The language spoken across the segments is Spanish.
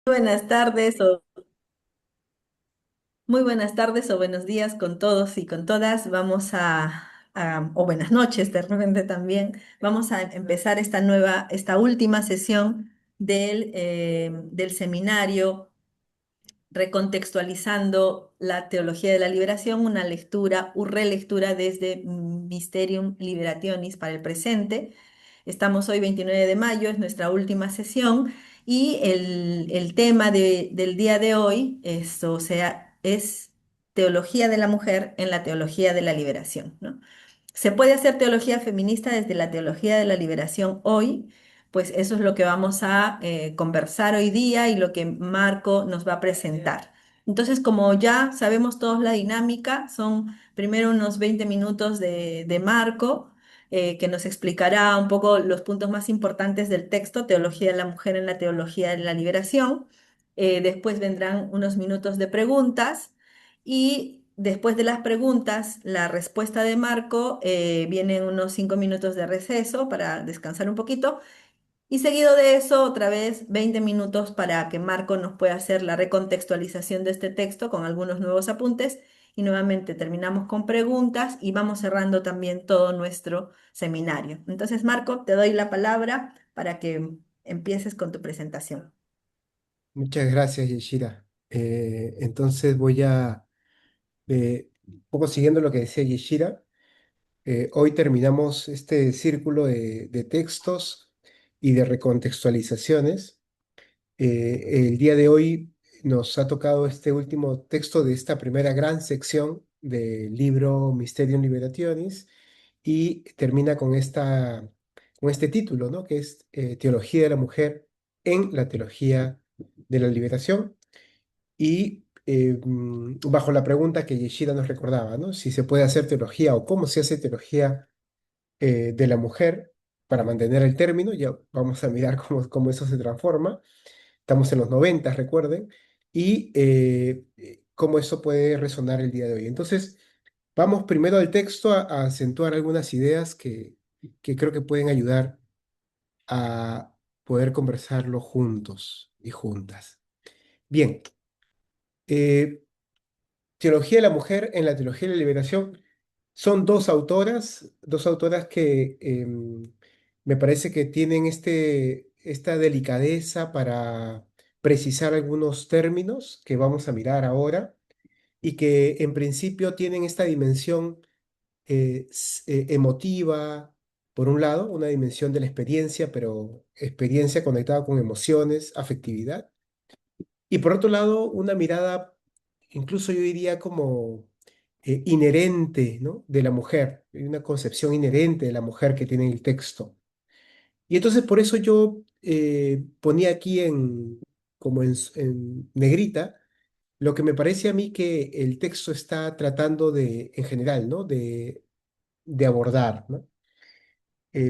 Buenas tardes o muy buenas tardes o buenos días con todos y con todas. O buenas noches de repente también. Vamos a empezar esta última sesión del seminario recontextualizando la teología de la liberación, una lectura o relectura desde Mysterium Liberationis para el presente. Estamos hoy 29 de mayo, es nuestra última sesión y el tema del día de hoy es teología de la mujer en la teología de la liberación, ¿no? ¿Se puede hacer teología feminista desde la teología de la liberación hoy? Pues eso es lo que vamos a conversar hoy día y lo que Marco nos va a presentar. Entonces, como ya sabemos todos la dinámica, son primero unos 20 minutos de Marco, que nos explicará un poco los puntos más importantes del texto, Teología de la Mujer en la Teología de la Liberación. Después vendrán unos minutos de preguntas. Y después de las preguntas, la respuesta de Marco, vienen unos 5 minutos de receso para descansar un poquito. Y seguido de eso, otra vez 20 minutos para que Marco nos pueda hacer la recontextualización de este texto con algunos nuevos apuntes. Y nuevamente terminamos con preguntas y vamos cerrando también todo nuestro seminario. Entonces, Marco, te doy la palabra para que empieces con tu presentación. Muchas gracias, Yeshira. Entonces un poco siguiendo lo que decía Yeshira, hoy terminamos este círculo de textos y de recontextualizaciones. El día de hoy nos ha tocado este último texto de esta primera gran sección del libro Mysterium Liberationis y termina con este título, ¿no? Que es Teología de la Mujer en la Teología de la Liberación. Y bajo la pregunta que Yeshira nos recordaba, ¿no? Si se puede hacer teología o cómo se hace teología de la mujer para mantener el término, ya vamos a mirar cómo eso se transforma. Estamos en los 90, recuerden, y cómo eso puede resonar el día de hoy. Entonces, vamos primero al texto a acentuar algunas ideas que creo que pueden ayudar a poder conversarlo juntos y juntas. Bien. eh, Teología de la Mujer en la Teología de la Liberación. Son dos autoras que me parece que tienen esta delicadeza para precisar algunos términos que vamos a mirar ahora y que en principio tienen esta dimensión emotiva, por un lado, una dimensión de la experiencia, pero experiencia conectada con emociones, afectividad, y por otro lado, una mirada, incluso yo diría como inherente, ¿no? De la mujer, hay una concepción inherente de la mujer que tiene el texto. Y entonces por eso yo ponía aquí como en negrita lo que me parece a mí que el texto está tratando en general, ¿no? De abordar, ¿no?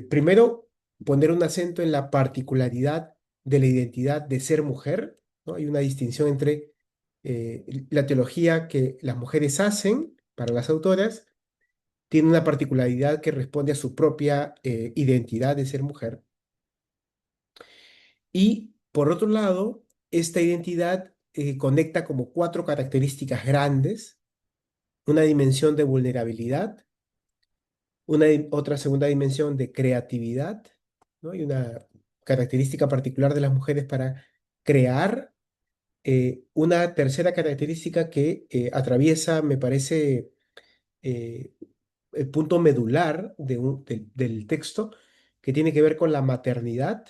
Primero, poner un acento en la particularidad de la identidad de ser mujer, ¿no? Hay una distinción entre la teología que las mujeres hacen para las autoras, tiene una particularidad que responde a su propia identidad de ser mujer. Y por otro lado, esta identidad conecta como cuatro características grandes: una dimensión de vulnerabilidad, otra segunda dimensión de creatividad, ¿no? Y una característica particular de las mujeres para crear. Una tercera característica que atraviesa, me parece, eh, el punto medular del texto, que tiene que ver con la maternidad,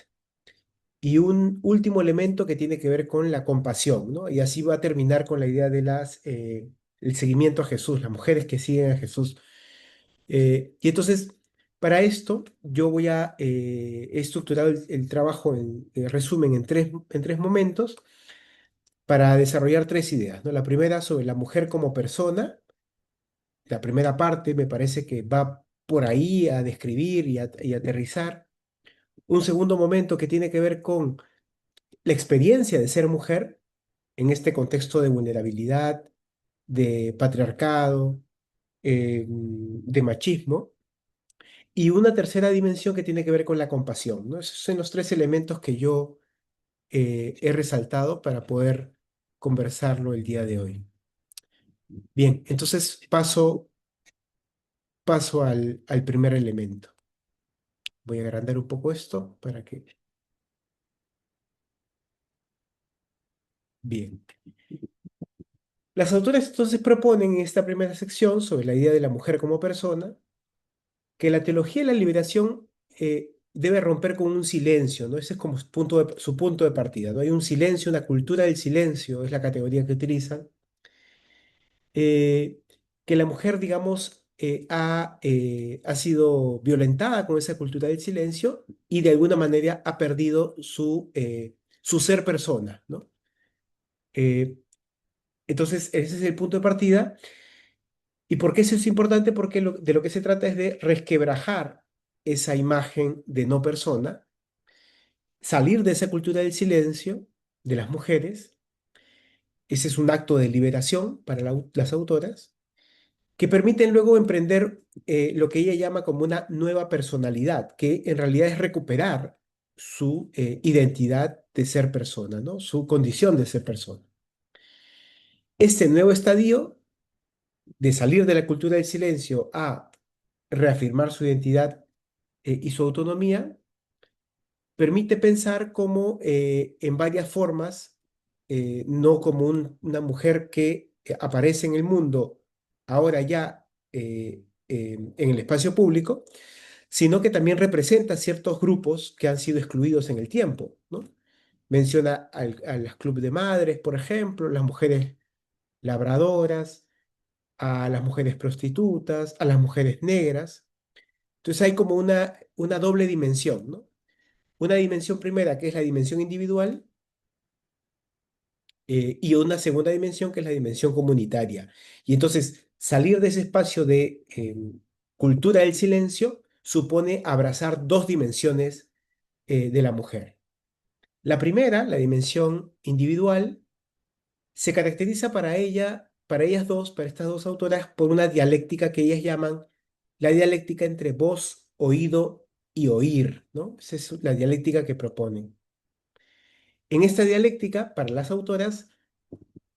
y un último elemento que tiene que ver con la compasión, ¿no? Y así va a terminar con la idea de el seguimiento a Jesús, las mujeres que siguen a Jesús. Y entonces, para esto, he estructurado el trabajo en resumen en tres momentos para desarrollar tres ideas, ¿no? La primera sobre la mujer como persona. La primera parte me parece que va por ahí a describir y aterrizar. Un segundo momento que tiene que ver con la experiencia de ser mujer en este contexto de vulnerabilidad, de patriarcado, de machismo. Y una tercera dimensión que tiene que ver con la compasión, ¿no? Esos son los tres elementos que yo he resaltado para poder conversarlo el día de hoy. Bien, entonces paso al primer elemento. Voy a agrandar un poco esto para que... Bien. Las autoras entonces proponen en esta primera sección sobre la idea de la mujer como persona que la teología de la liberación debe romper con un silencio, ¿no? Ese es como su punto de partida, ¿no? Hay un silencio, una cultura del silencio, es la categoría que utilizan, eh, que la mujer, digamos, ha sido violentada con esa cultura del silencio y de alguna manera ha perdido su ser persona, ¿no? Eh, entonces, ese es el punto de partida. ¿Y por qué eso es importante? Porque de lo que se trata es de resquebrajar esa imagen de no persona, salir de esa cultura del silencio de las mujeres. Ese es un acto de liberación para las autoras, que permiten luego emprender lo que ella llama como una nueva personalidad, que en realidad es recuperar su identidad de ser persona, ¿no? Su condición de ser persona. Este nuevo estadio de salir de la cultura del silencio a reafirmar su identidad y su autonomía permite pensar como en varias formas, no como una mujer que aparece en el mundo ahora ya en el espacio público, sino que también representa ciertos grupos que han sido excluidos en el tiempo, ¿no? Menciona a los clubes de madres, por ejemplo, las mujeres labradoras, a las mujeres prostitutas, a las mujeres negras. Entonces hay como una doble dimensión, ¿no? Una dimensión primera, que es la dimensión individual, y una segunda dimensión, que es la dimensión comunitaria. Y entonces, salir de ese espacio de cultura del silencio supone abrazar dos dimensiones de la mujer. La primera, la dimensión individual, se caracteriza para ellas dos, para estas dos autoras, por una dialéctica que ellas llaman la dialéctica entre voz, oído y oír, ¿no? Esa es la dialéctica que proponen. En esta dialéctica, para las autoras,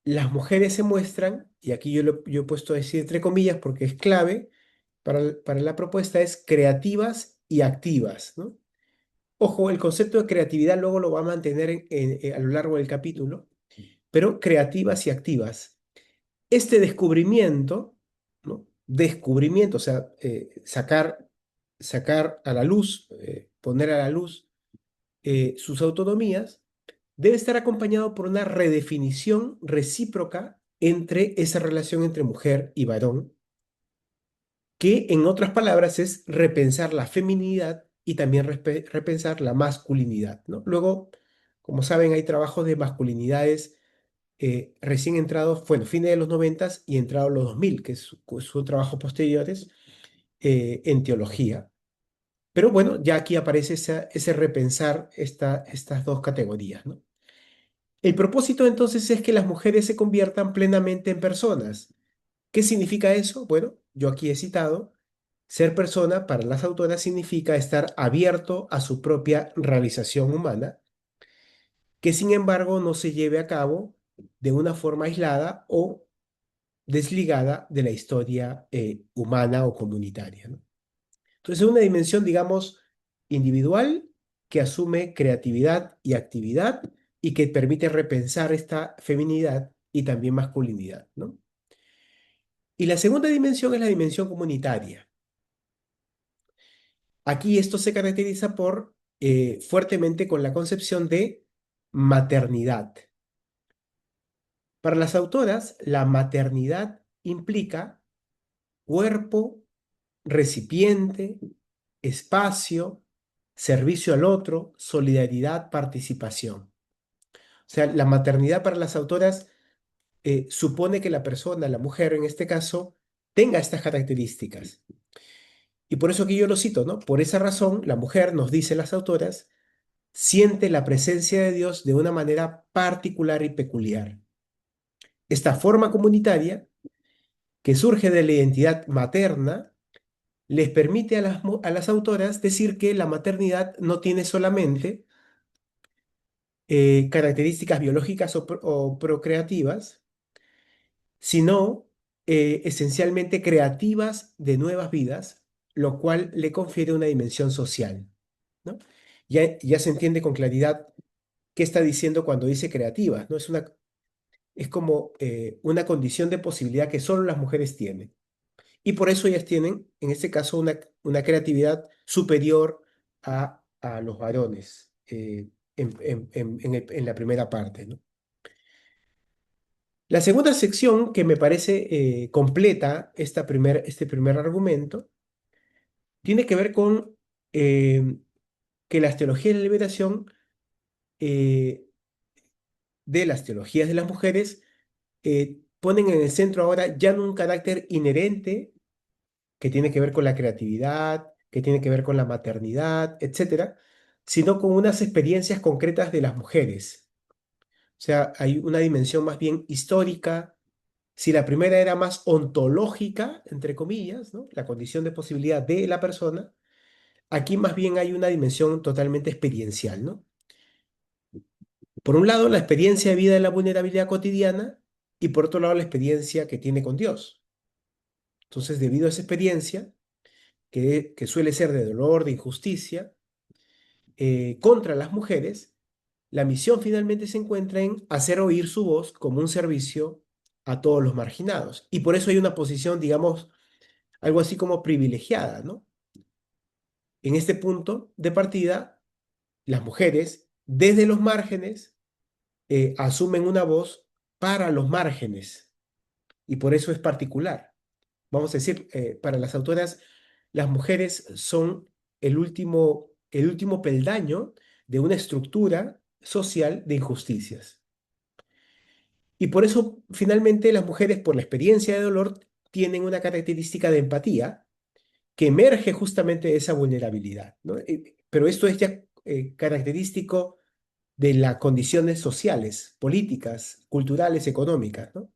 las mujeres se muestran, y aquí yo he puesto a decir entre comillas porque es clave para la propuesta, es creativas y activas, ¿no? Ojo, el concepto de creatividad luego lo va a mantener a lo largo del capítulo, pero creativas y activas. Este descubrimiento, ¿no? Descubrimiento, o sea, sacar a la luz, poner a la luz sus autonomías, debe estar acompañado por una redefinición recíproca entre esa relación entre mujer y varón, que en otras palabras es repensar la feminidad y también repensar la masculinidad, ¿no? Luego, como saben, hay trabajos de masculinidades recién entrados, bueno, fines de los 90 y entrados los 2000, que son trabajos posteriores en teología. Pero bueno, ya aquí aparece ese repensar estas dos categorías, ¿no? El propósito entonces es que las mujeres se conviertan plenamente en personas. ¿Qué significa eso? Bueno, yo aquí he citado, ser persona para las autoras significa estar abierto a su propia realización humana, que sin embargo no se lleve a cabo de una forma aislada o desligada de la historia humana o comunitaria, ¿no? Entonces es una dimensión, digamos, individual que asume creatividad y actividad y que permite repensar esta feminidad y también masculinidad, ¿no? Y la segunda dimensión es la dimensión comunitaria. Aquí esto se caracteriza por fuertemente con la concepción de maternidad. Para las autoras, la maternidad implica cuerpo, recipiente, espacio, servicio al otro, solidaridad, participación. O sea, la maternidad para las autoras supone que la persona, la mujer en este caso, tenga estas características. Y por eso aquí yo lo cito, ¿no? Por esa razón, la mujer, nos dicen las autoras, siente la presencia de Dios de una manera particular y peculiar. Esta forma comunitaria, que surge de la identidad materna, les permite a las autoras decir que la maternidad no tiene solamente características biológicas o procreativas, sino esencialmente creativas de nuevas vidas, lo cual le confiere una dimensión social, ¿no? Ya se entiende con claridad qué está diciendo cuando dice creativas, ¿no? Es como una condición de posibilidad que solo las mujeres tienen. Y por eso ellas tienen, en este caso, una creatividad superior a los varones en la primera parte, ¿no? La segunda sección que me parece completa este primer argumento tiene que ver con eh, que las teologías de la liberación, eh, de las teologías de las mujeres, ponen en el centro ahora ya no un carácter inherente que tiene que ver con la creatividad, que tiene que ver con la maternidad, etcétera, sino con unas experiencias concretas de las mujeres. O sea, hay una dimensión más bien histórica. Si la primera era más ontológica, entre comillas, ¿no? La condición de posibilidad de la persona, aquí más bien hay una dimensión totalmente experiencial, ¿no? Por un lado, la experiencia de vida de la vulnerabilidad cotidiana y por otro lado, la experiencia que tiene con Dios. Entonces, debido a esa experiencia, que suele ser de dolor, de injusticia, contra las mujeres, la misión finalmente se encuentra en hacer oír su voz como un servicio a todos los marginados. Y por eso hay una posición, digamos, algo así como privilegiada, ¿no? En este punto de partida, las mujeres, desde los márgenes, asumen una voz para los márgenes, y por eso es particular. Vamos a decir, para las autoras, las mujeres son el último peldaño de una estructura social de injusticias. Y por eso, finalmente, las mujeres, por la experiencia de dolor, tienen una característica de empatía que emerge justamente de esa vulnerabilidad, ¿no? Pero esto es ya característico de las condiciones sociales, políticas, culturales, económicas, ¿no?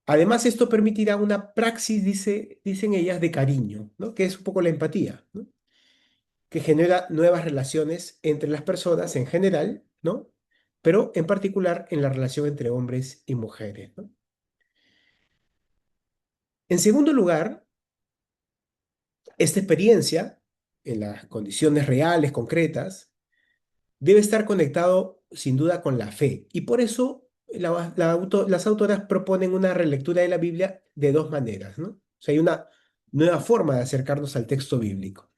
Además, esto permitirá una praxis, dicen ellas, de cariño, ¿no? Que es un poco la empatía, ¿no? Que genera nuevas relaciones entre las personas en general, ¿no? Pero en particular en la relación entre hombres y mujeres, ¿no? En segundo lugar, esta experiencia, en las condiciones reales, concretas, debe estar conectado sin duda con la fe. Y por eso las autoras proponen una relectura de la Biblia de dos maneras, ¿no? O sea, hay una nueva forma de acercarnos al texto bíblico.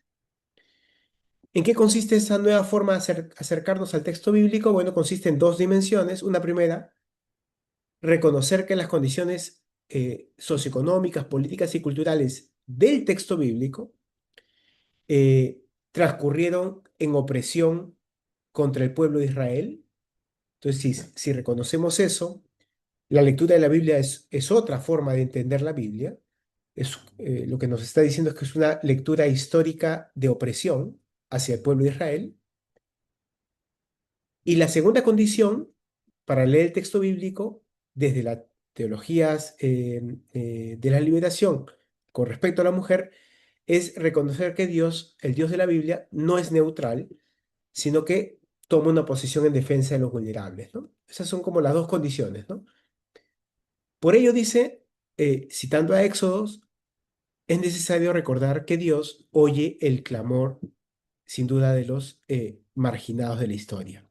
¿En qué consiste esa nueva forma de acercarnos al texto bíblico? Bueno, consiste en dos dimensiones. Una primera, reconocer que las condiciones socioeconómicas, políticas y culturales del texto bíblico eh, transcurrieron en opresión contra el pueblo de Israel. Entonces, si reconocemos eso, la lectura de la Biblia es otra forma de entender la Biblia. Lo que nos está diciendo es que es una lectura histórica de opresión hacia el pueblo de Israel. Y la segunda condición para leer el texto bíblico desde las teologías de la liberación con respecto a la mujer es reconocer que Dios, el Dios de la Biblia, no es neutral, sino que toma una posición en defensa de los vulnerables, ¿no? Esas son como las dos condiciones, ¿no? Por ello dice, citando a Éxodos, es necesario recordar que Dios oye el clamor, sin duda, de los marginados de la historia.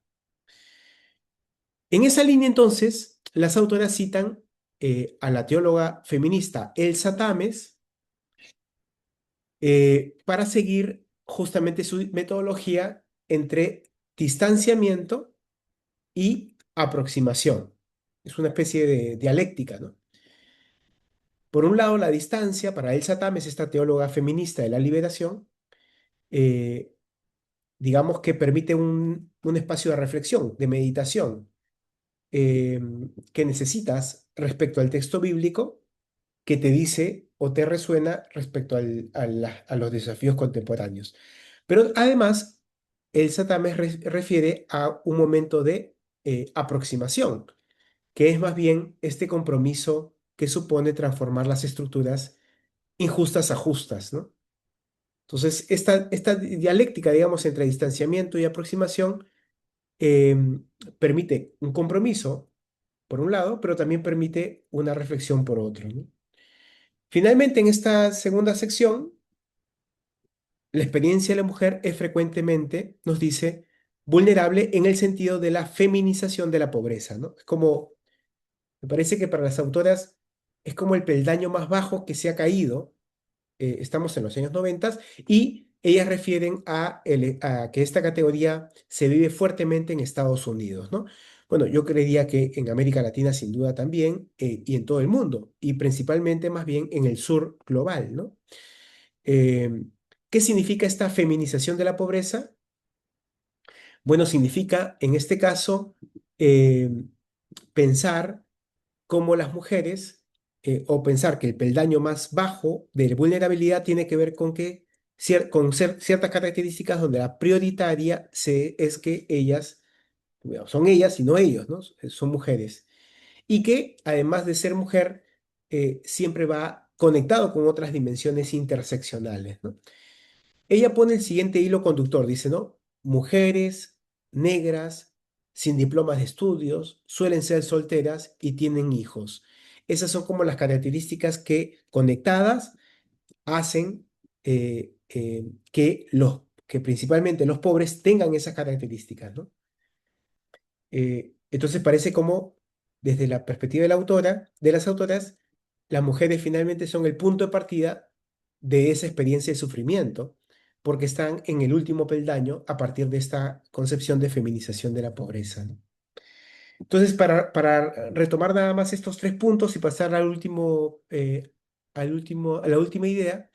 En esa línea, entonces, las autoras citan a la teóloga feminista Elsa Tames para seguir justamente su metodología entre distanciamiento y aproximación. Es una especie de dialéctica, ¿no? Por un lado, la distancia, para Elsa Tames, esta teóloga feminista de la liberación, eh, digamos que permite un espacio de reflexión, de meditación, eh, que necesitas respecto al texto bíblico que te dice o te resuena respecto a los desafíos contemporáneos. Pero además, Elsa Tames refiere a un momento de aproximación, que es más bien este compromiso que supone transformar las estructuras injustas a justas, ¿no? Entonces, esta dialéctica, digamos, entre distanciamiento y aproximación permite un compromiso, por un lado, pero también permite una reflexión por otro, ¿no? Finalmente, en esta segunda sección, la experiencia de la mujer es frecuentemente, nos dice, vulnerable en el sentido de la feminización de la pobreza, ¿no? Es como, me parece que para las autoras es como el peldaño más bajo que se ha caído. Estamos en los años 90 y ellas refieren a que esta categoría se vive fuertemente en Estados Unidos, ¿no? Bueno, yo creería que en América Latina sin duda también, y en todo el mundo, y principalmente más bien en el sur global, ¿no? Eh, ¿Qué significa esta feminización de la pobreza? Bueno, significa en este caso eh, pensar cómo las mujeres, o pensar que el peldaño más bajo de vulnerabilidad tiene que ver con que ciertas características donde la prioritaria es que ellas, bueno, son ellas y no ellos, ¿no? Son mujeres. Y que además de ser mujer, siempre va conectado con otras dimensiones interseccionales, ¿no? Ella pone el siguiente hilo conductor, dice, ¿no? Mujeres negras, sin diplomas de estudios, suelen ser solteras y tienen hijos. Esas son como las características que conectadas hacen que principalmente los pobres tengan esas características, ¿no? Entonces parece como, desde la perspectiva de la autora, de las autoras, las mujeres finalmente son el punto de partida de esa experiencia de sufrimiento, porque están en el último peldaño a partir de esta concepción de feminización de la pobreza, ¿no? Entonces, para retomar nada más estos tres puntos y pasar a la última idea,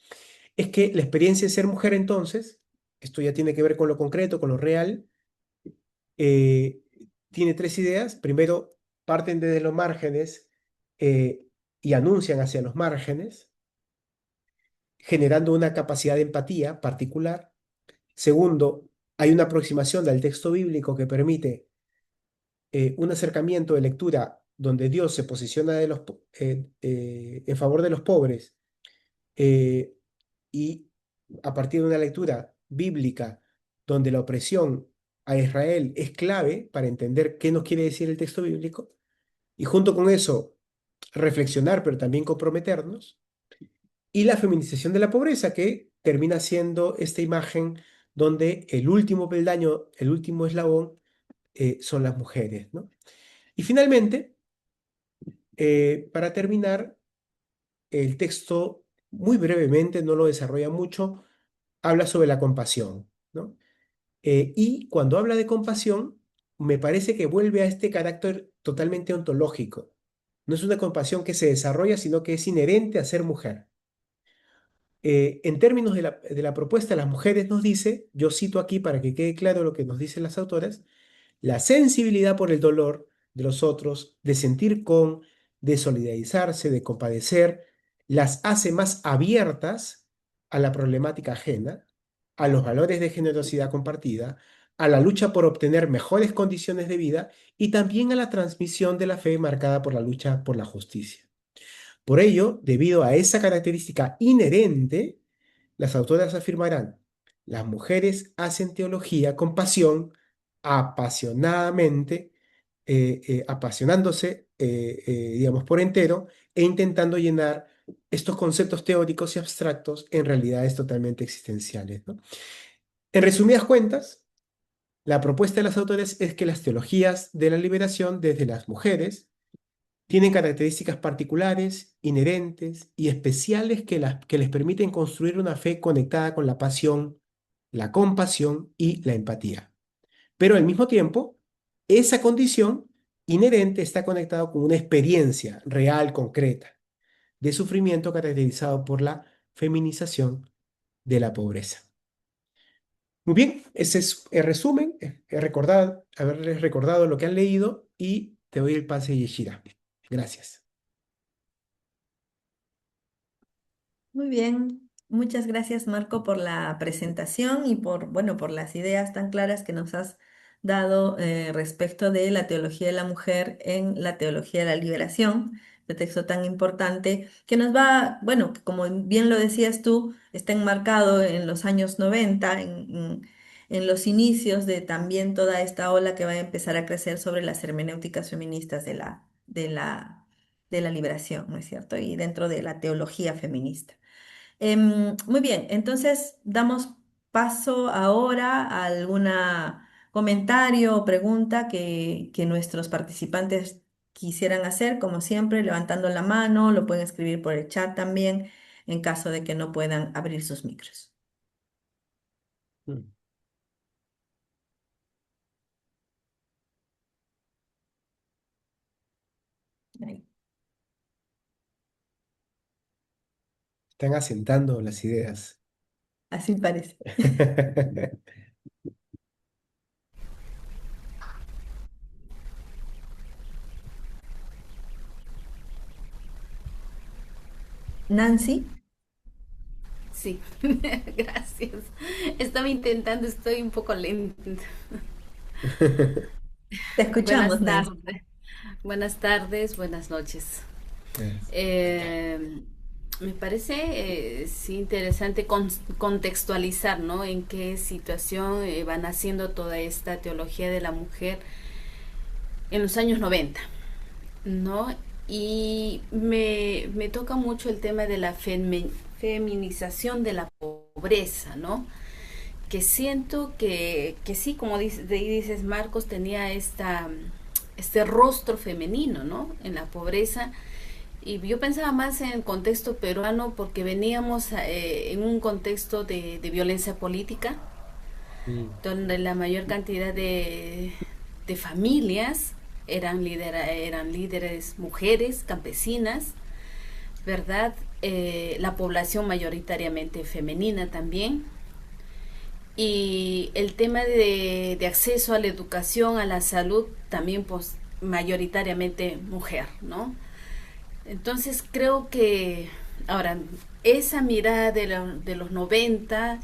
es que la experiencia de ser mujer entonces, esto ya tiene que ver con lo concreto, con lo real, eh, tiene tres ideas. Primero, parten desde los márgenes y anuncian hacia los márgenes, generando una capacidad de empatía particular. Segundo, hay una aproximación del texto bíblico que permite un acercamiento de lectura donde Dios se posiciona en favor de los pobres eh, y a partir de una lectura bíblica donde la opresión a Israel es clave para entender qué nos quiere decir el texto bíblico y junto con eso reflexionar, pero también comprometernos, y la feminización de la pobreza, que termina siendo esta imagen donde el último peldaño, el último eslabón, son las mujeres, ¿no? Y finalmente, para terminar, el texto, muy brevemente, no lo desarrolla mucho, habla sobre la compasión, ¿no? Y cuando habla de compasión, me parece que vuelve a este carácter totalmente ontológico. No es una compasión que se desarrolla, sino que es inherente a ser mujer. En términos de la propuesta, las mujeres nos dice, yo cito aquí para que quede claro lo que nos dicen las autoras, la sensibilidad por el dolor de los otros, de sentir con, de solidarizarse, de compadecer, las hace más abiertas a la problemática ajena, a los valores de generosidad compartida, a la lucha por obtener mejores condiciones de vida y también a la transmisión de la fe marcada por la lucha por la justicia. Por ello, debido a esa característica inherente, las autoras afirmarán, las mujeres hacen teología con pasión, apasionadamente, apasionándose, digamos, por entero, e intentando llenar estos conceptos teóricos y abstractos en realidades totalmente existenciales, ¿no? En resumidas cuentas, la propuesta de las autores es que las teologías de la liberación desde las mujeres tienen características particulares, inherentes y especiales que les permiten construir una fe conectada con la pasión, la compasión y la empatía. Pero al mismo tiempo, esa condición inherente está conectada con una experiencia real, concreta, de sufrimiento caracterizado por la feminización de la pobreza. Muy bien, ese es el resumen. Haberles recordado lo que han leído y te doy el pase, Yeshira. Gracias. Muy bien, muchas gracias Marco por la presentación y por, bueno, por las ideas tan claras que nos has dado respecto de la teología de la mujer en la teología de la liberación, de texto tan importante que nos va, bueno, que como bien lo decías tú, está enmarcado en los años 90, en los inicios de también toda esta ola que va a empezar a crecer sobre las hermenéuticas feministas de la liberación, ¿no es cierto? Y dentro de la teología feminista. Muy bien, entonces damos paso ahora a algún comentario o pregunta que nuestros participantes quisieran hacer, como siempre, levantando la mano, lo pueden escribir por el chat también, en caso de que no puedan abrir sus micros. Mm. Ahí. Están asentando las ideas. Así parece. Nancy, Sí, gracias. Estaba intentando, estoy un poco lenta. te escuchamos, Buenas Nancy. tardes, buenas tardes, buenas noches. Yes. Eh, Me parece sí interesante contextualizar, ¿no? En qué situación van haciendo toda esta teología de la mujer en los años 90, ¿no? Y me toca mucho el tema de la feminización de la pobreza, ¿no? Que siento que sí, como dices Marcos, tenía este rostro femenino, ¿no? En la pobreza. Y yo pensaba más en el contexto peruano porque veníamos en un contexto de violencia política, Mm. donde la mayor cantidad de familias eran líderes mujeres, campesinas, ¿verdad? La población mayoritariamente femenina también, y el tema de acceso a la educación, a la salud, también pues mayoritariamente mujer, ¿no? Entonces creo que ahora esa mirada de los 90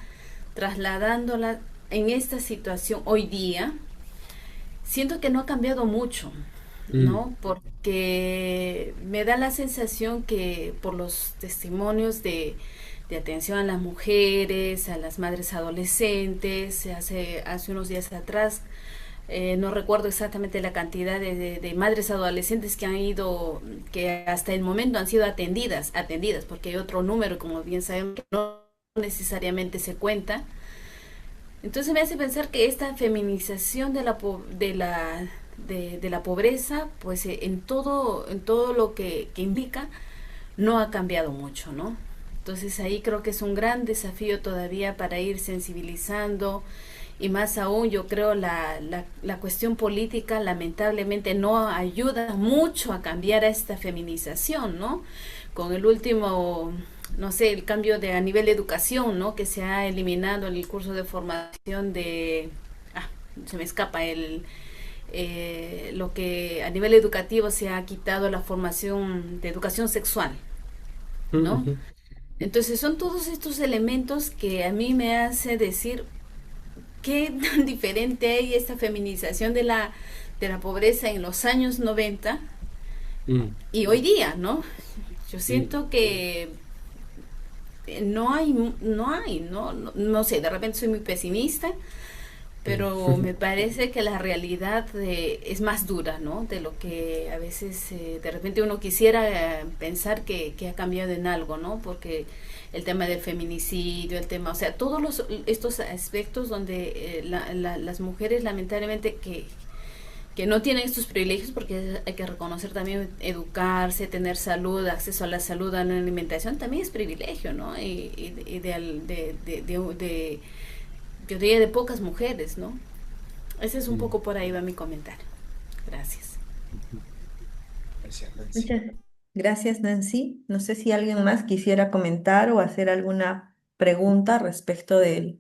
trasladándola en esta situación hoy día, siento que no ha cambiado mucho, Mm. ¿no? Porque me da la sensación que por los testimonios de atención a las mujeres, a las madres adolescentes, hace unos días atrás, no recuerdo exactamente la cantidad de madres adolescentes que han ido, que hasta el momento han sido atendidas, porque hay otro número, como bien sabemos, que no necesariamente se cuenta. Entonces me hace pensar que esta feminización de la pobreza, pues en todo lo que indica, no ha cambiado mucho, ¿no? Entonces ahí creo que es un gran desafío todavía para ir sensibilizando, y más aún yo creo la cuestión política lamentablemente no ayuda mucho a cambiar a esta feminización, ¿no? Con el último, no sé, el cambio de a nivel de educación, ¿no? Que se ha eliminado el curso de formación ah, se me escapa lo que a nivel educativo se ha quitado la formación de educación sexual, ¿no? Ujú. Entonces son todos estos elementos que a mí me hace decir qué tan diferente hay esta feminización de la pobreza en los años 90 Mm. y hoy día, ¿no? Yo Mm. siento que no sé, de repente soy muy pesimista, Mm. pero me parece que la realidad es más dura, ¿no? De lo que a veces de repente uno quisiera pensar que ha cambiado en algo, ¿no? Porque el tema del feminicidio, el tema, o sea, estos aspectos donde las mujeres lamentablemente que no tienen estos privilegios, porque hay que reconocer también educarse, tener salud, acceso a la salud, a la alimentación, también es privilegio, ¿no? Y yo diría de pocas mujeres, ¿no? Ese es un Mm. poco por ahí va mi comentario. Gracias. Ujú. Gracias, Nancy. Muchas gracias, Nancy. No sé si alguien más quisiera comentar o hacer alguna pregunta respecto del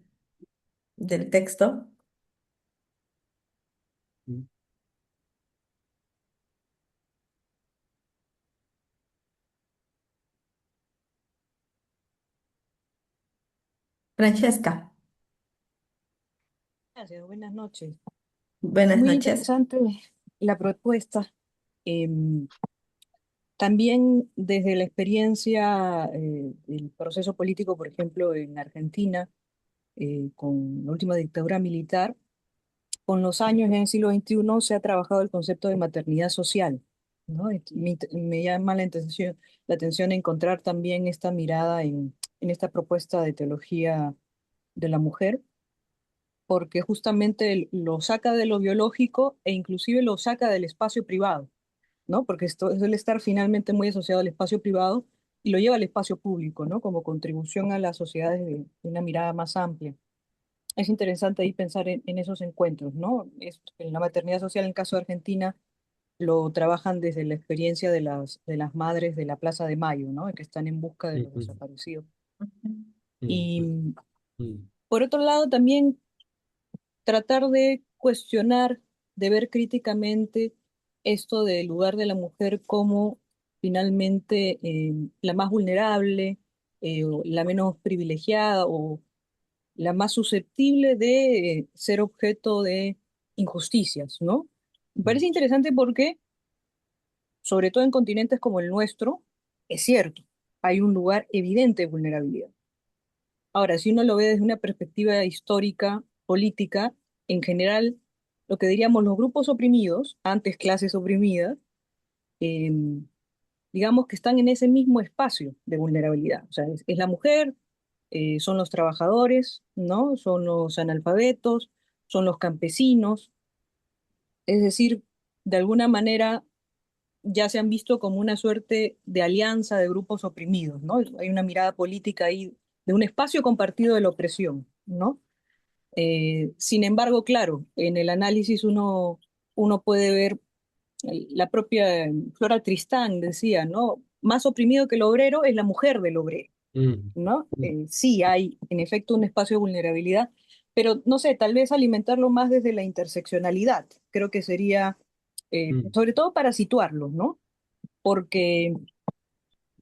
texto. Mm. Francesca, Gracias, buenas noches. buenas Muy noches. interesante la propuesta. Em, También desde la experiencia del proceso político, por ejemplo, en Argentina, con la última dictadura militar, con los años en el siglo XXI se ha trabajado el concepto de maternidad social, ¿no? Me llama la atención encontrar también esta mirada en esta propuesta de teología de la mujer, porque justamente lo saca de lo biológico e inclusive lo saca del espacio privado, ¿no? Porque esto suele estar finalmente muy asociado al espacio privado y lo lleva al espacio público, ¿no? Como contribución a las sociedades de una mirada más amplia. Es interesante ahí pensar en esos encuentros, ¿no? En la maternidad social, en el caso de Argentina, lo trabajan desde la experiencia de las madres de la Plaza de Mayo, ¿no? Que están en busca de los Ujú, desaparecidos. Ujú. Y ujú, ujú, por otro lado, también tratar de cuestionar, de ver críticamente esto del lugar de la mujer como finalmente la más vulnerable, o la menos privilegiada o la más susceptible de ser objeto de injusticias, ¿no? Me parece interesante porque, sobre todo en continentes como el nuestro, es cierto, hay un lugar evidente de vulnerabilidad. Ahora, si uno lo ve desde una perspectiva histórica, política, en general, lo que diríamos los grupos oprimidos, antes clases oprimidas, eh, digamos que están en ese mismo espacio de vulnerabilidad. O sea, es la mujer, son los trabajadores, ¿no? Son los analfabetos, son los campesinos. Es decir, de alguna manera ya se han visto como una suerte de alianza de grupos oprimidos, ¿no? Hay una mirada política ahí de un espacio compartido de la opresión, ¿no? Sin embargo, claro, en el análisis uno puede ver la propia Flora Tristán decía, ¿no? Más oprimido que el obrero es la mujer del obrero, ujú, ¿no? ujú, Sí hay, en efecto, un espacio de vulnerabilidad, pero no sé, tal vez alimentarlo más desde la interseccionalidad, creo que sería, ujú, sobre todo para situarlo, ¿no? Porque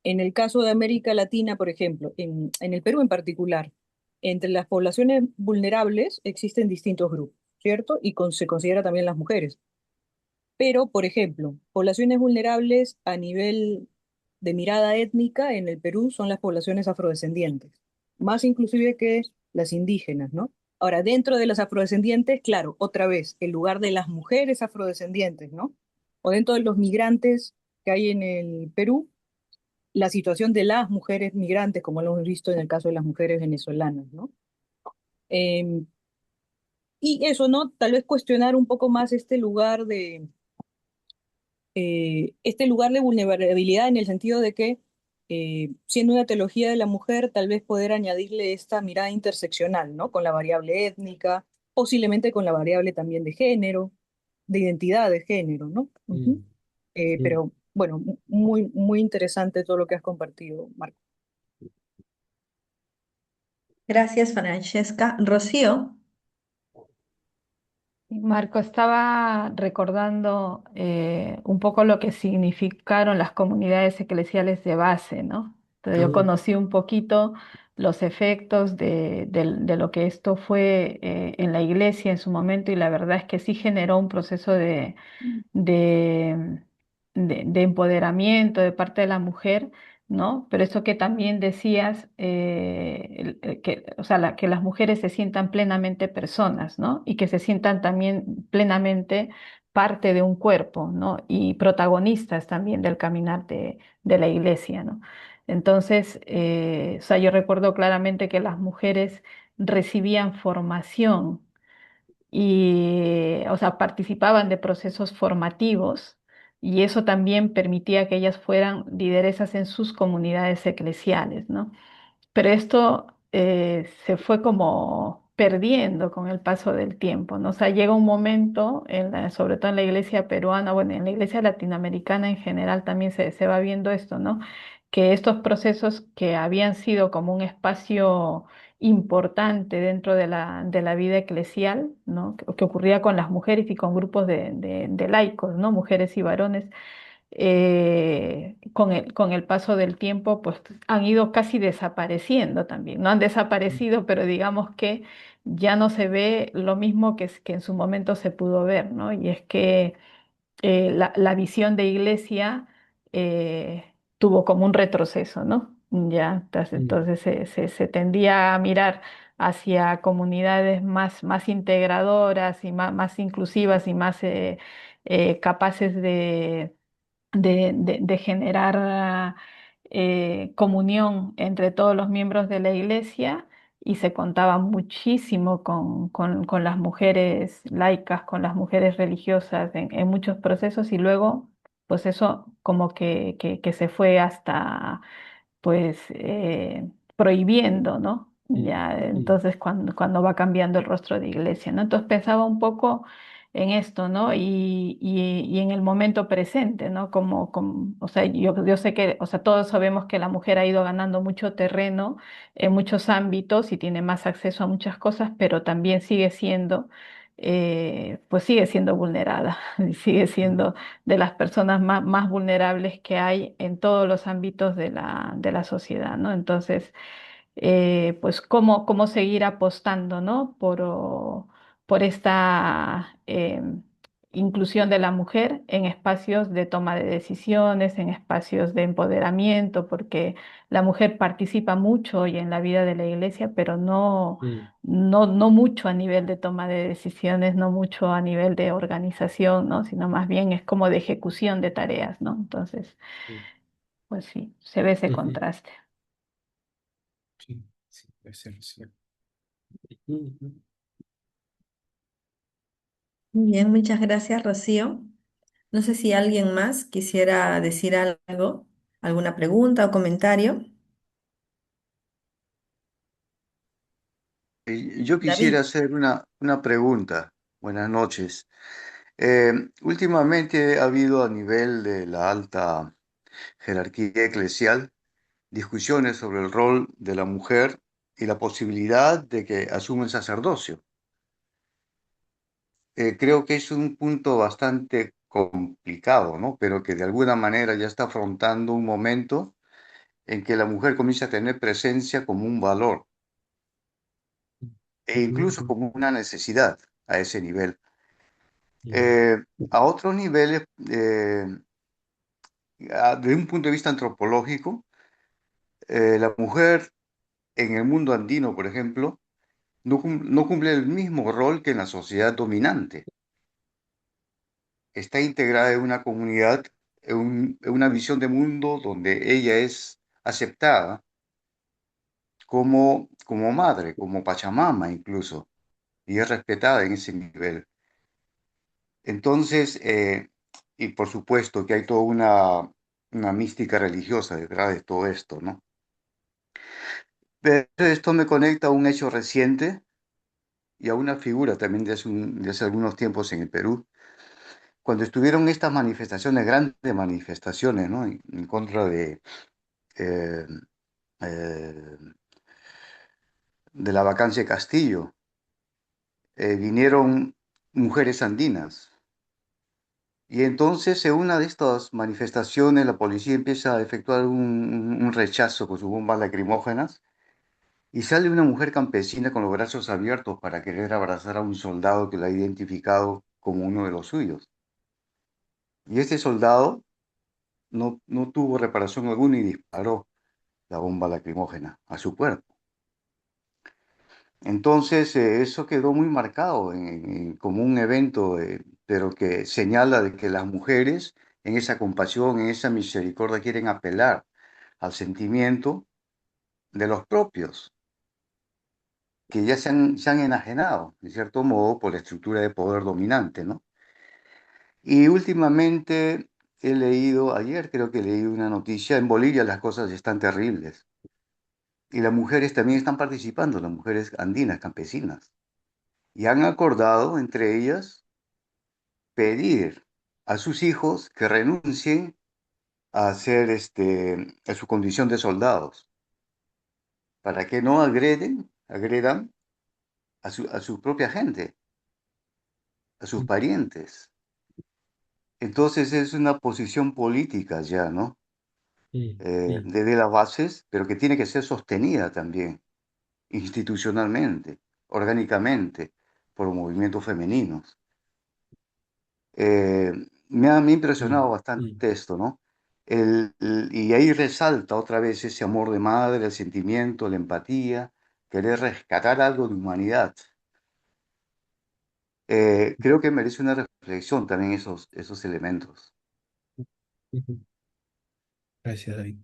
en el caso de América Latina, por ejemplo, en el Perú en particular, entre las poblaciones vulnerables existen distintos grupos, ¿cierto? Y se considera también las mujeres. Pero, por ejemplo, poblaciones vulnerables a nivel de mirada étnica en el Perú son las poblaciones afrodescendientes, más inclusive que las indígenas, ¿no? Ahora, dentro de las afrodescendientes, claro, otra vez, el lugar de las mujeres afrodescendientes, ¿no? O dentro de los migrantes que hay en el Perú, la situación de las mujeres migrantes, como lo hemos visto en el caso de las mujeres venezolanas, ¿no? Eh, y eso, ¿no? Tal vez cuestionar un poco más este lugar de vulnerabilidad en el sentido de que, siendo una teología de la mujer, tal vez poder añadirle esta mirada interseccional, ¿no? Con la variable étnica, posiblemente con la variable también de género, de identidad de género, ¿no? Ujú. ujú. Pero bueno, muy, muy interesante todo lo que has compartido, Marco. Gracias, Francesca. Rocío. Marco, estaba recordando un poco lo que significaron las comunidades eclesiales de base, ¿no? Entonces, yo Ah, conocí un poquito los efectos de lo que esto fue en la iglesia en su momento y la verdad es que sí generó un proceso de, de empoderamiento de parte de la mujer, ¿no? Pero eso que también decías, que, o sea, que las mujeres se sientan plenamente personas, ¿no? Y que se sientan también plenamente parte de un cuerpo, ¿no? Y protagonistas también del caminar de la iglesia, ¿no? Entonces, o sea, yo recuerdo claramente que las mujeres recibían formación y, o sea, participaban de procesos formativos y eso también permitía que ellas fueran lideresas en sus comunidades eclesiales, ¿no? Pero esto se fue como perdiendo con el paso del tiempo, ¿no? O sea, llega un momento, sobre todo en la iglesia peruana, bueno, en la iglesia latinoamericana en general también se va viendo esto, ¿no? Que estos procesos que habían sido como un espacio importante dentro de la vida eclesial, ¿no? Que ocurría con las mujeres y con grupos de laicos, ¿no? Mujeres y varones, con el paso del tiempo, pues han ido casi desapareciendo también. No han desaparecido, pero digamos que ya no se ve lo mismo que en su momento se pudo ver, ¿no? Y es que la visión de iglesia tuvo como un retroceso, ¿no? Ya, entonces, mm, se tendía a mirar hacia comunidades más integradoras y más inclusivas y más capaces de generar comunión entre todos los miembros de la iglesia y se contaba muchísimo con las mujeres laicas, con las mujeres religiosas en muchos procesos y luego pues eso como que se fue hasta pues prohibiendo, ¿no? mm, Ya, mm, entonces cuando va cambiando el rostro de iglesia, ¿no? Entonces pensaba un poco en esto, ¿no? Y en el momento presente, ¿no? O sea, yo sé que, o sea, todos sabemos que la mujer ha ido ganando mucho terreno en muchos ámbitos y tiene más acceso a muchas cosas, pero también sigue siendo, pues sigue siendo vulnerada, y sigue mm, siendo de las personas más vulnerables que hay en todos los ámbitos de la sociedad, ¿no? Entonces, pues cómo seguir apostando, ¿no? Por esta inclusión de la mujer en espacios de toma de decisiones, en espacios de empoderamiento, porque la mujer participa mucho hoy en la vida de la iglesia, pero mm, no mucho a nivel de toma de decisiones, no mucho a nivel de organización, ¿no? Sino más bien es como de ejecución de tareas, ¿no? Entonces, mm, pues sí, se ve ese ujú. contraste. Sí, sí, puede ser, sí. Ujú. Muy bien, muchas gracias, Rocío. No sé si alguien más quisiera decir algo, alguna pregunta o comentario. Yo quisiera David. hacer una pregunta. Buenas noches. Eh, Últimamente ha habido a nivel de la alta jerarquía eclesial discusiones sobre el rol de la mujer y la posibilidad de que asuma el sacerdocio. Creo que es un punto bastante complicado, ¿no? Pero que de alguna manera ya está afrontando un momento en que la mujer comienza a tener presencia como un valor e Ujú, incluso ujú, como una necesidad a ese nivel. mm, Eh, a otros niveles, desde un punto de vista antropológico, la mujer en el mundo andino, por ejemplo, no cumple el mismo rol que en la sociedad dominante. Está integrada en una comunidad, en una visión de mundo donde ella es aceptada como madre, como Pachamama incluso, y es respetada en ese nivel. Entonces, y por supuesto que hay toda una mística religiosa detrás de todo esto, ¿no? Pero esto me conecta a un hecho reciente y a una figura también de hace algunos tiempos en el Perú, cuando estuvieron estas manifestaciones, grandes manifestaciones, ¿no? En contra eh, eh, de la vacancia de Castillo. Vinieron mujeres andinas. Y entonces, en una de estas manifestaciones, la policía empieza a efectuar un rechazo con sus bombas lacrimógenas y sale una mujer campesina con los brazos abiertos para querer abrazar a un soldado que la ha identificado como uno de los suyos. Y este soldado no tuvo reparación alguna y disparó la bomba lacrimógena a su cuerpo. Entonces, eso quedó muy marcado como un evento, pero que señala de que las mujeres en esa compasión, en esa misericordia, quieren apelar al sentimiento de los propios, que ya se han enajenado, de cierto modo, por la estructura de poder dominante, ¿no? Y últimamente he leído, ayer creo que leí una noticia, en Bolivia las cosas están terribles. Y las mujeres también están participando, las mujeres andinas, campesinas. Y han acordado entre ellas pedir a sus hijos que renuncien a hacer a su condición de soldados, para que no agredan a su propia gente, a sus parientes. Entonces es una posición política ya, ¿no? mm, mm, Desde las bases, pero que tiene que ser sostenida también institucionalmente, orgánicamente, por movimientos femeninos. Eh, me ha mm, impresionado mm, bastante esto, ¿no? Y ahí resalta otra vez ese amor de madre, el sentimiento, la empatía, querer rescatar algo de humanidad. Creo que merece una reflexión también esos elementos. Ujú. Gracias, David.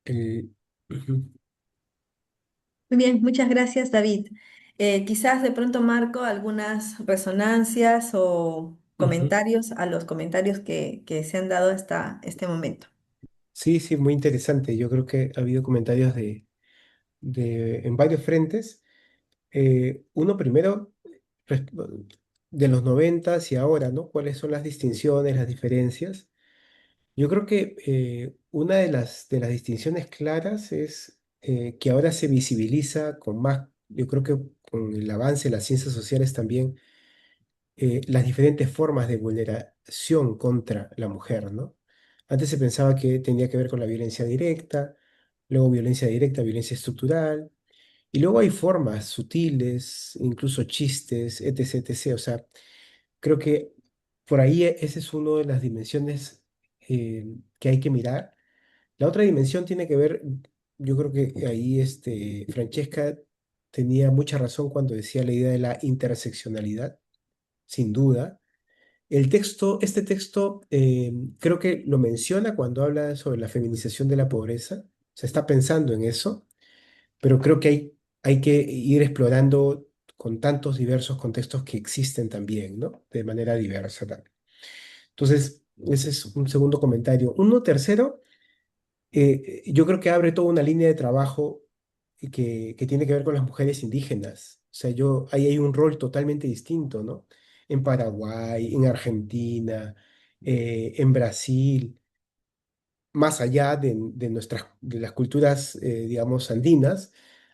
El- ujú, Muy bien, muchas gracias, David. Quizás de pronto marco algunas resonancias o ujú. comentarios a los comentarios que se han dado hasta este momento. Sí, sí, muy interesante. Yo creo que ha habido comentarios en varios frentes. Uno primero, res- de los 90 y ahora, ¿no? ¿Cuáles son las distinciones, las diferencias? Yo creo que una de las distinciones claras es que ahora se visibiliza con más, yo creo que con el avance de las ciencias sociales también, las diferentes formas de vulneración contra la mujer, ¿no? Antes se pensaba que tenía que ver con la violencia directa, luego violencia directa, violencia estructural, y luego hay formas sutiles, incluso chistes, etc., etc. O sea, creo que por ahí esa es una de las dimensiones que hay que mirar. La otra dimensión tiene que ver, yo creo que ahí Francesca tenía mucha razón cuando decía la idea de la interseccionalidad, sin duda. Este texto creo que lo menciona cuando habla sobre la feminización de la pobreza. Se está pensando en eso, pero creo que hay que ir explorando con tantos diversos contextos que existen también, ¿no? De manera diversa también. Entonces, ese es un segundo comentario. Uno tercero, yo creo que abre toda una línea de trabajo que tiene que ver con las mujeres indígenas. O sea, ahí hay un rol totalmente distinto, ¿no? En Paraguay, en Argentina, en Brasil, más allá de las culturas, digamos, andinas,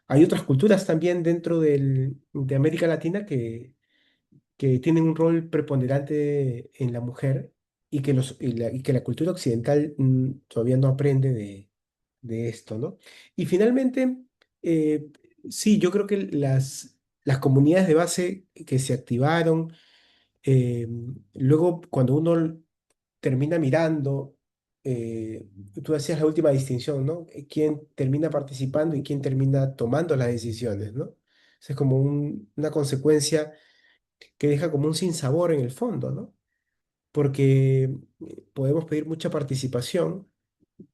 hay otras culturas también dentro de América Latina que tienen un rol preponderante en la mujer y que la cultura occidental todavía no aprende de esto, ¿no? Y finalmente, eh, sí, yo creo que las comunidades de base que se activaron, eh, luego cuando uno termina mirando, eh, tú hacías la última distinción, ¿no? ¿Quién termina participando y quién termina tomando las decisiones, ¿no? Esa es como una consecuencia que deja como un sinsabor en el fondo, ¿no? Porque podemos pedir mucha participación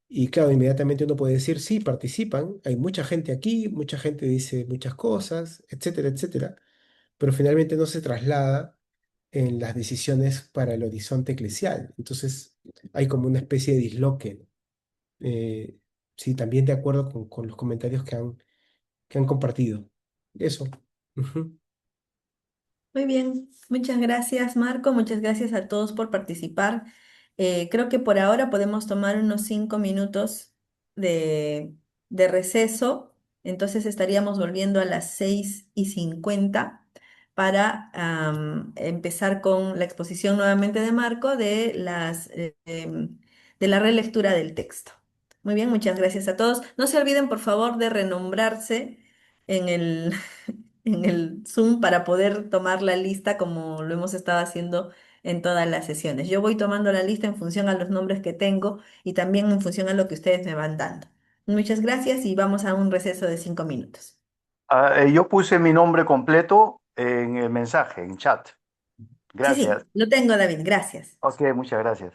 y claro, inmediatamente uno puede decir, sí, participan, hay mucha gente aquí, mucha gente dice muchas cosas, etcétera, etcétera, pero finalmente no se traslada en las decisiones para el horizonte eclesial. Entonces hay como una especie de disloque, ¿no? Sí, también de acuerdo con los comentarios que han compartido. Eso. Ujú. Muy bien, muchas gracias Marco, muchas gracias a todos por participar. Creo que por ahora podemos tomar unos 5 minutos de, de receso, entonces estaríamos volviendo a las 6:50 para empezar con la exposición nuevamente de Marco de la relectura del texto. Muy bien, muchas gracias a todos. No se olviden, por favor, de renombrarse en el, en el Zoom para poder tomar la lista como lo hemos estado haciendo en todas las sesiones. Yo voy tomando la lista en función a los nombres que tengo y también en función a lo que ustedes me van dando. Muchas gracias y vamos a un receso de 5 minutos. Yo puse mi nombre completo en el mensaje, en chat. Sí, Gracias. sí, lo tengo, David. Gracias. Ok, muchas gracias.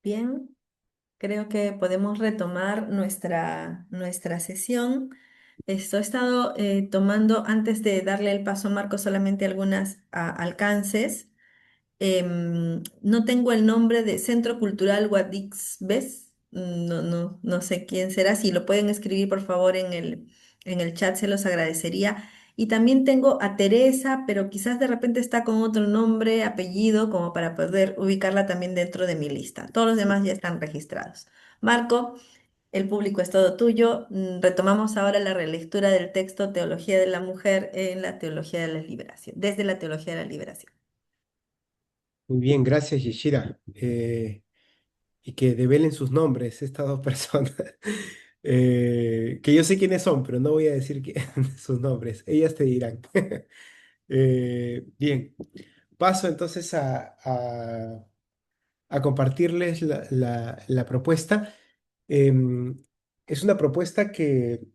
Bien, creo que podemos retomar nuestra sesión. Esto he estado tomando, antes de darle el paso a Marco, solamente algunos alcances. No tengo el nombre de Centro Cultural Guadix-Bes. No sé quién será. Si lo pueden escribir, por favor, en el chat, se los agradecería. Y también tengo a Teresa, pero quizás de repente está con otro nombre, apellido, como para poder ubicarla también dentro de mi lista. Todos los demás ya están registrados. Marco, el público es todo tuyo. Retomamos ahora la relectura del texto Teología de la Mujer en la Teología de la Liberación, desde la Teología de la Liberación. Muy bien, gracias, Yeshira. Y que develen sus nombres estas dos personas. Que yo sé quiénes son, pero no voy a decir sus nombres. Ellas te dirán. Bien, paso entonces a compartirles la propuesta. Em, es una propuesta que,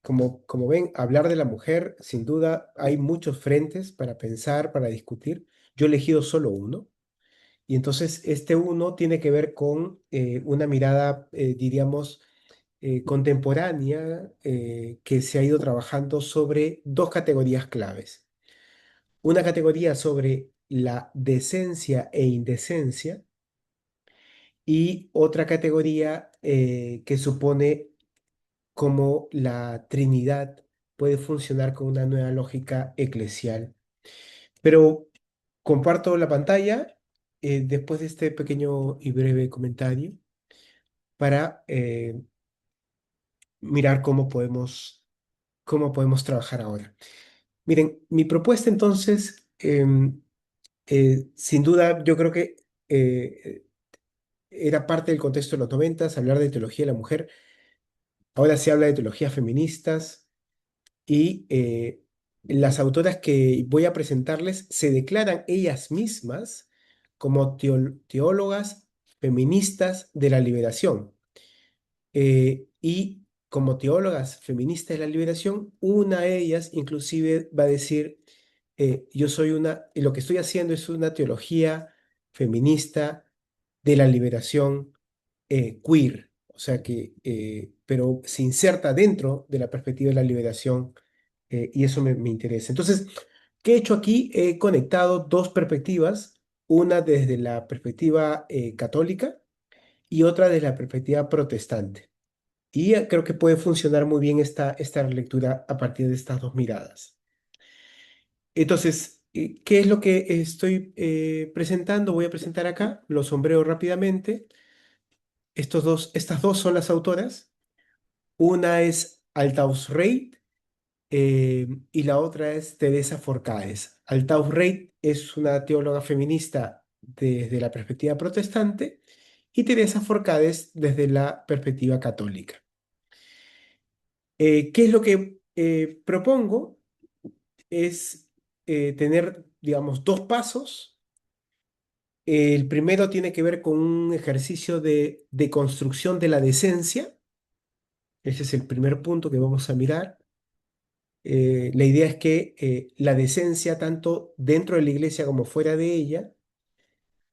como ven, hablar de la mujer, sin duda, hay muchos frentes para pensar, para discutir. Yo he elegido solo uno. Y entonces este uno tiene que ver con una mirada, diríamos, contemporánea, que se ha ido trabajando sobre dos categorías claves. Una categoría sobre la decencia e indecencia y otra categoría que supone cómo la Trinidad puede funcionar con una nueva lógica eclesial. Pero comparto la pantalla después de este pequeño y breve comentario para mirar cómo podemos trabajar ahora. Miren, mi propuesta entonces, sin duda, yo creo que eh, era parte del contexto de los noventas, hablar de teología de la mujer. Ahora se habla de teologías feministas y las autoras que voy a presentarles se declaran ellas mismas como teólogas feministas de la liberación. Y como teólogas feministas de la liberación, una de ellas inclusive va a decir, y lo que estoy haciendo es una teología feminista de la liberación queer, o sea pero se inserta dentro de la perspectiva de la liberación y eso me interesa. Entonces, ¿qué he hecho aquí? He conectado dos perspectivas, una desde la perspectiva católica y otra desde la perspectiva protestante. Y creo que puede funcionar muy bien esta lectura a partir de estas dos miradas. Entonces, ¿qué es lo que estoy presentando? Voy a presentar acá, lo sombreo rápidamente. Estas dos son las autoras. Una es Althaus Reid y la otra es Teresa Forcades. Althaus Reid es una teóloga feminista desde la perspectiva protestante y Teresa Forcades desde la perspectiva católica. ¿Qué es lo que propongo? Es tener, digamos, dos pasos. El primero tiene que ver con un ejercicio de construcción de la decencia. Ese es el primer punto que vamos a mirar. La idea es que la decencia, tanto dentro de la iglesia como fuera de ella,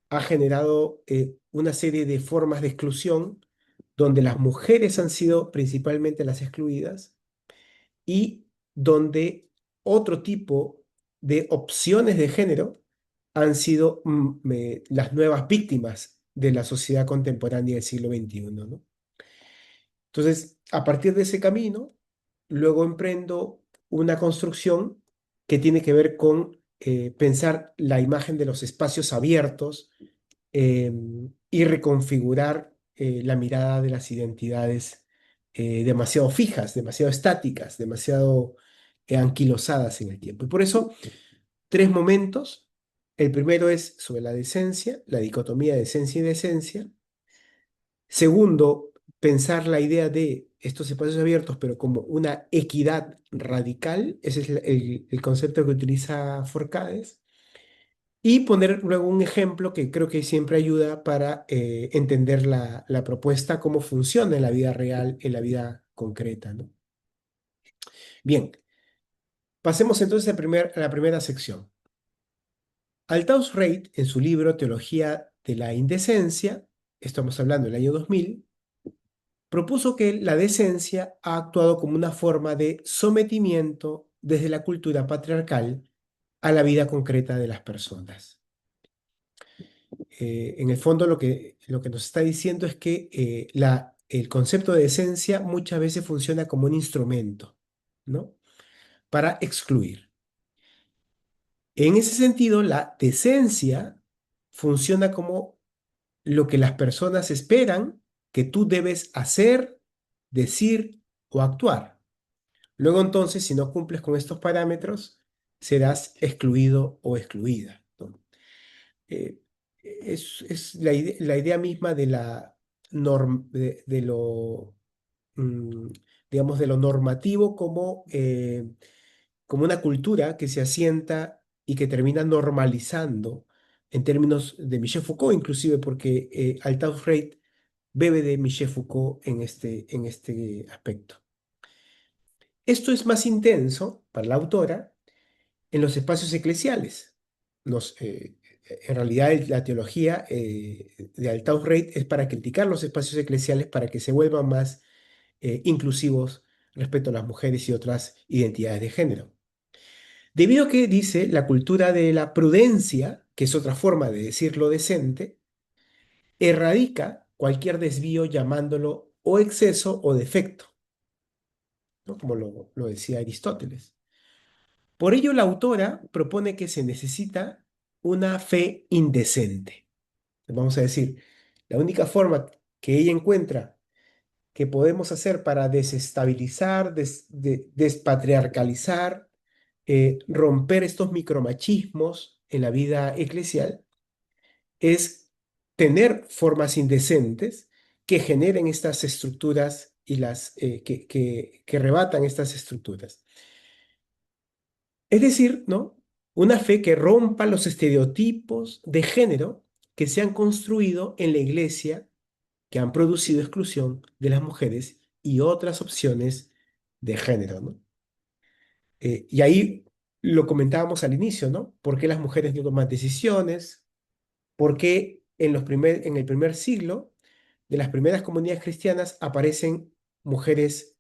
ha generado una serie de formas de exclusión donde las mujeres han sido principalmente las excluidas y donde otro tipo de opciones de género han sido las nuevas víctimas de la sociedad contemporánea del siglo XXI, ¿no? Entonces, a partir de ese camino, luego emprendo una construcción que tiene que ver con pensar la imagen de los espacios abiertos y reconfigurar la mirada de las identidades demasiado fijas, demasiado estáticas, demasiado anquilosadas en el tiempo. Y por eso, tres momentos. El primero es sobre la decencia, la dicotomía de esencia y decencia. Segundo, pensar la idea de estos espacios abiertos, pero como una equidad radical. Ese es el concepto que utiliza Forcades. Y poner luego un ejemplo que creo que siempre ayuda para entender la propuesta, cómo funciona en la vida real, en la vida concreta, ¿no? Bien, pasemos entonces a la primera sección. Althaus Reid, en su libro Teología de la Indecencia, estamos hablando del año 2000, propuso que la decencia ha actuado como una forma de sometimiento desde la cultura patriarcal a la vida concreta de las personas. En el fondo lo que nos está diciendo es que el concepto de decencia muchas veces funciona como un instrumento, ¿no? Para excluir. En ese sentido, la decencia funciona como lo que las personas esperan que tú debes hacer, decir o actuar. Luego entonces, si no cumples con estos parámetros, serás excluido o excluida, ¿no? Eh, es la idea misma de de lo, mm, digamos, de lo normativo como una cultura que se asienta y que termina normalizando en términos de Michel Foucault, inclusive porque Aldous Reid bebe de Michel Foucault en este aspecto. Esto es más intenso para la autora en los espacios eclesiales. En realidad, la teología de Aldous Reid es para criticar los espacios eclesiales para que se vuelvan más inclusivos respecto a las mujeres y otras identidades de género. Debido a que dice la cultura de la prudencia, que es otra forma de decir lo decente, erradica cualquier desvío llamándolo o exceso o defecto, ¿no? Como lo decía Aristóteles. Por ello, la autora propone que se necesita una fe indecente. Vamos a decir, la única forma que ella encuentra que podemos hacer para desestabilizar, despatriarcalizar, romper estos micromachismos en la vida eclesial, es tener formas indecentes que generen estas estructuras y que rebatan estas estructuras. Es decir, ¿no? Una fe que rompa los estereotipos de género que se han construido en la iglesia, que han producido exclusión de las mujeres y otras opciones de género, ¿no? Y ahí lo comentábamos al inicio, ¿no? ¿Por qué las mujeres no toman decisiones? ¿Por qué en el primer siglo de las primeras comunidades cristianas aparecen mujeres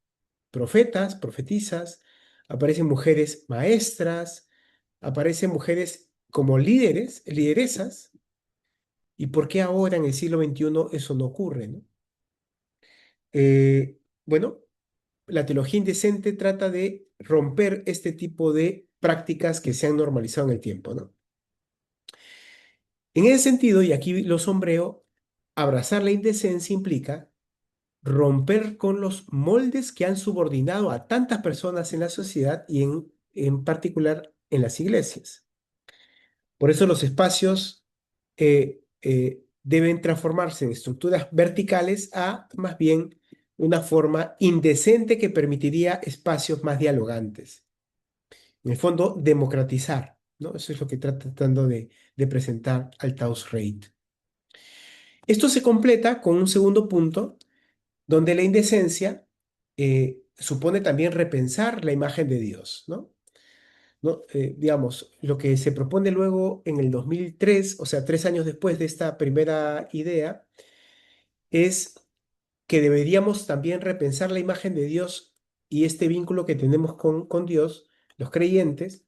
profetas, profetisas, aparecen mujeres maestras, aparecen mujeres como líderes, lideresas? ¿Y por qué ahora en el siglo XXI eso no ocurre, ¿no? Bueno, la teología indecente trata de romper este tipo de prácticas que se han normalizado en el tiempo, ¿no? En ese sentido, y aquí lo sombreo, abrazar la indecencia implica romper con los moldes que han subordinado a tantas personas en la sociedad y en particular en las iglesias. Por eso los espacios deben transformarse en estructuras verticales a más bien una forma indecente que permitiría espacios más dialogantes. En el fondo, democratizar, ¿no? Eso es lo que está tratando de presentar Aldous Reid. Esto se completa con un segundo punto, donde la indecencia supone también repensar la imagen de Dios, ¿no? Digamos, lo que se propone luego en el 2003, o sea, 3 años después de esta primera idea, es que deberíamos también repensar la imagen de Dios y este vínculo que tenemos con Dios, los creyentes,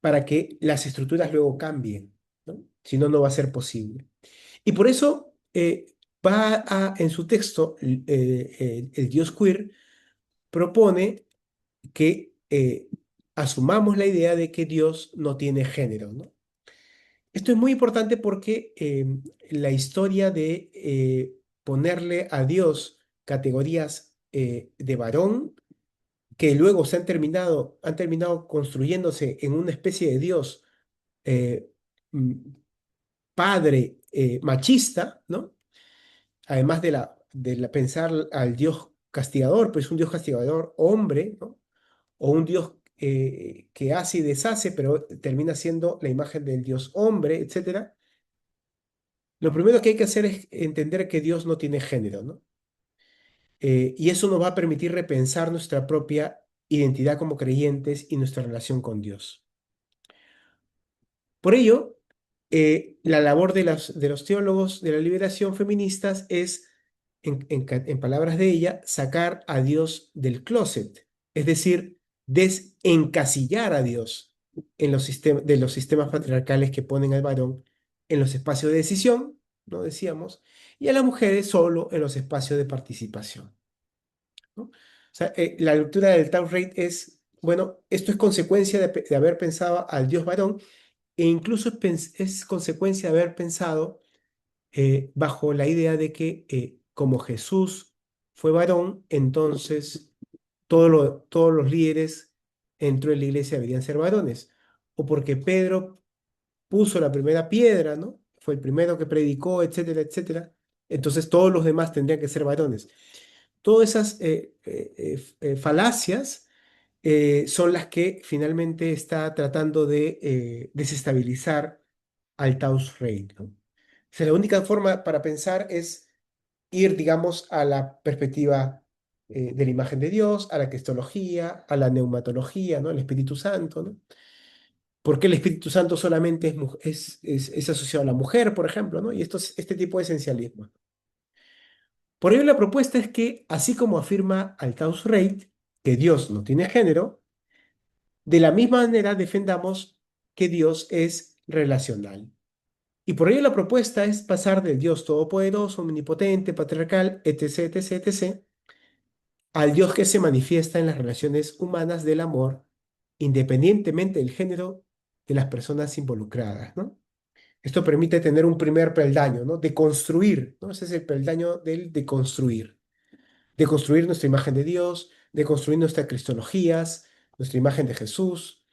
para que las estructuras luego cambien, ¿no? Si no, no va a ser posible. Y por eso en su texto, el Dios queer propone que asumamos la idea de que Dios no tiene género, ¿no? Esto es muy importante porque la historia de ponerle a Dios categorías de varón, que luego han terminado construyéndose en una especie de Dios eh, mm, padre machista, ¿no? Además de pensar al Dios castigador, pues un Dios castigador hombre, ¿no? O un Dios que hace y deshace, pero termina siendo la imagen del Dios hombre, etcétera. Lo primero que hay que hacer es entender que Dios no tiene género, ¿no? Y eso nos va a permitir repensar nuestra propia identidad como creyentes y nuestra relación con Dios. Por ello, la labor de los teólogos de la liberación feministas es, en palabras de ella, sacar a Dios del closet, es decir, desencasillar a Dios en de los sistemas patriarcales que ponen al varón en los espacios de decisión, ¿no? Decíamos, y a las mujeres solo en los espacios de participación, ¿no? O sea, la lectura del Tau Rate es, bueno, esto es consecuencia de haber pensado al Dios varón e incluso es consecuencia de haber pensado bajo la idea de que como Jesús fue varón, entonces todos los líderes dentro de la iglesia deberían ser varones. O porque Pedro puso la primera piedra, ¿no? Fue el primero que predicó, etcétera, etcétera. Entonces todos los demás tendrían que ser varones. Todas esas falacias son las que finalmente está tratando de desestabilizar al Taos Rey, ¿no? O sea, la única forma para pensar es ir, digamos, a la perspectiva de la imagen de Dios, a la cristología, a la neumatología, ¿no? El Espíritu Santo, ¿no? ¿Por qué el Espíritu Santo solamente es asociado a la mujer, por ejemplo, ¿no? Y este tipo de esencialismo. Por ello, la propuesta es que, así como afirma Altaus Reit, que Dios no tiene género, de la misma manera defendamos que Dios es relacional. Y por ello la propuesta es pasar del Dios todopoderoso, omnipotente, patriarcal, etc., etc., etc., al Dios que se manifiesta en las relaciones humanas del amor, independientemente del género de las personas involucradas, ¿no? Esto permite tener un primer peldaño, ¿no? De construir, ¿no? Ese es el peldaño del de construir nuestra imagen de Dios, de construir nuestras cristologías, nuestra imagen de Jesús,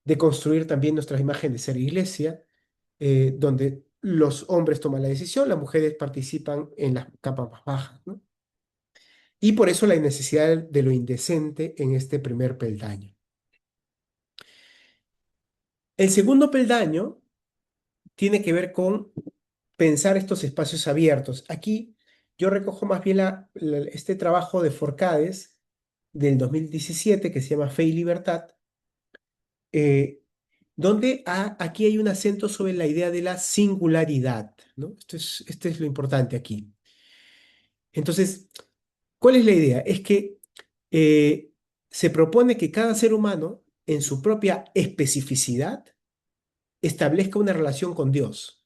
de construir también nuestra imagen de ser iglesia, donde los hombres toman la decisión, las mujeres participan en las capas más bajas, ¿no? Y por eso la necesidad de lo indecente en este primer peldaño. El segundo peldaño tiene que ver con pensar estos espacios abiertos. Aquí yo recojo más bien este trabajo de Forcades del 2017 que se llama Fe y Libertad, eh, donde aquí hay un acento sobre la idea de la singularidad, ¿no? Esto es lo importante aquí. Entonces, ¿cuál es la idea? Es que se propone que cada ser humano, en su propia especificidad, establezca una relación con Dios.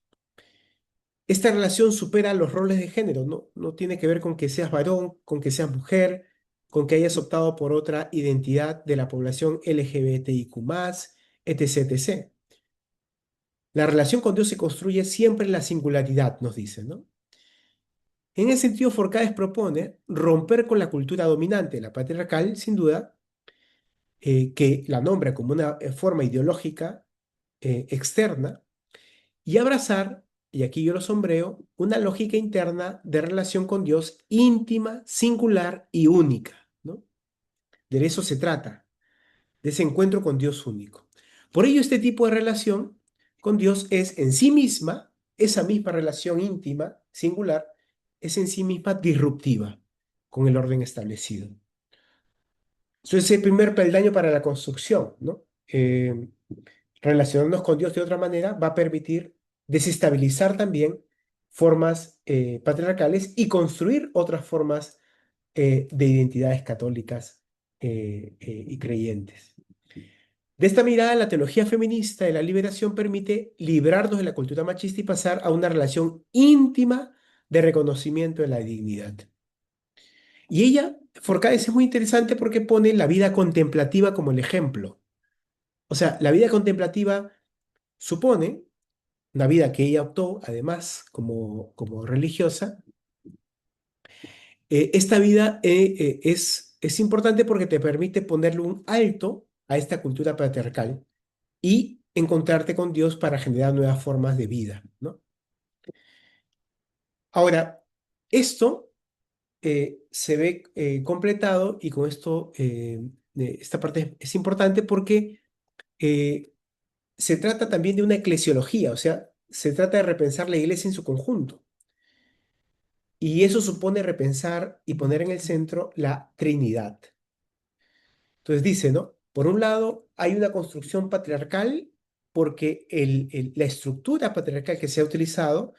Esta relación supera los roles de género, no, no tiene que ver con que seas varón, con que seas mujer, con que hayas optado por otra identidad de la población LGBTIQ+, etc., etc. La relación con Dios se construye siempre en la singularidad, nos dice, ¿no? En ese sentido, Forcades propone romper con la cultura dominante, la patriarcal, sin duda, que la nombra como una forma ideológica externa, y abrazar, y aquí yo lo sombreo, una lógica interna de relación con Dios íntima, singular y única, ¿no? De eso se trata, de ese encuentro con Dios único. Por ello, este tipo de relación con Dios es en sí misma, esa misma relación íntima, singular, es en sí misma disruptiva con el orden establecido. Eso es el primer peldaño para la construcción, ¿no? Relacionarnos con Dios de otra manera va a permitir desestabilizar también formas patriarcales y construir otras formas de identidades católicas y creyentes. De esta mirada, la teología feminista de la liberación permite librarnos de la cultura machista y pasar a una relación íntima de reconocimiento de la dignidad. Y ella, Forcades, es muy interesante porque pone la vida contemplativa como el ejemplo. O sea, la vida contemplativa supone una vida que ella optó, además, como religiosa. Esta vida es importante porque te permite ponerle un alto a esta cultura patriarcal y encontrarte con Dios para generar nuevas formas de vida, ¿no? Ahora, esto se ve completado y con esto, esta parte es importante porque eh, se trata también de una eclesiología, o sea, se trata de repensar la iglesia en su conjunto. Y eso supone repensar y poner en el centro la Trinidad. Entonces dice, ¿no? Por un lado, hay una construcción patriarcal porque la estructura patriarcal que se ha utilizado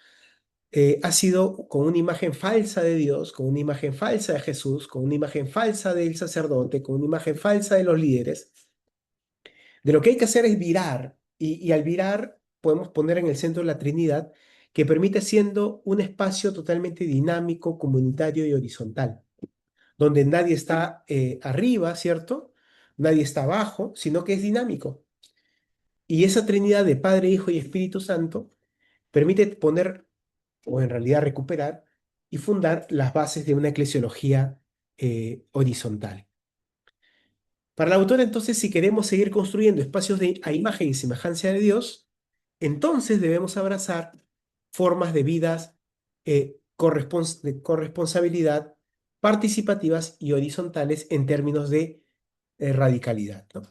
ha sido con una imagen falsa de Dios, con una imagen falsa de Jesús, con una imagen falsa del sacerdote, con una imagen falsa de los líderes. De lo que hay que hacer es virar, y al virar podemos poner en el centro la Trinidad, que permite siendo un espacio totalmente dinámico, comunitario y horizontal, donde nadie está arriba, ¿cierto? Nadie está abajo, sino que es dinámico. Y esa Trinidad de Padre, Hijo y Espíritu Santo permite poner, o en realidad recuperar, y fundar las bases de una eclesiología horizontal. Para la autora, entonces, si queremos seguir construyendo espacios a imagen y semejanza de Dios, entonces debemos abrazar formas de vidas de corresponsabilidad, participativas y horizontales en términos de radicalidad, ¿no?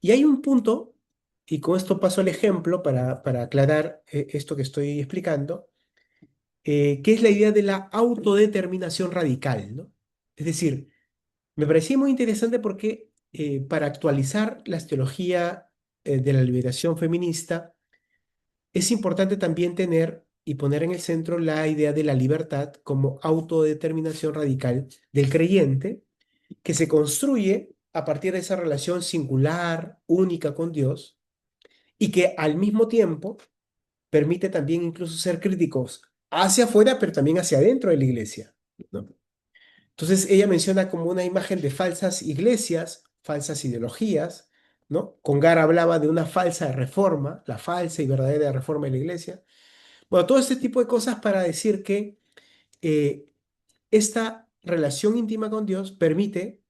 Y hay un punto, y con esto paso al ejemplo para aclarar esto que estoy explicando, que es la idea de la autodeterminación radical, ¿no? Es decir, me parecía muy interesante porque para actualizar la teología de la liberación feminista, es importante también tener y poner en el centro la idea de la libertad como autodeterminación radical del creyente, que se construye a partir de esa relación singular, única con Dios, y que al mismo tiempo permite también incluso ser críticos hacia afuera, pero también hacia adentro de la iglesia, ¿no? Entonces ella menciona como una imagen de falsas iglesias, falsas ideologías, ¿no? Congar hablaba de una falsa reforma, la falsa y verdadera reforma de la iglesia. Bueno, todo este tipo de cosas para decir que eh, esta relación íntima con Dios permite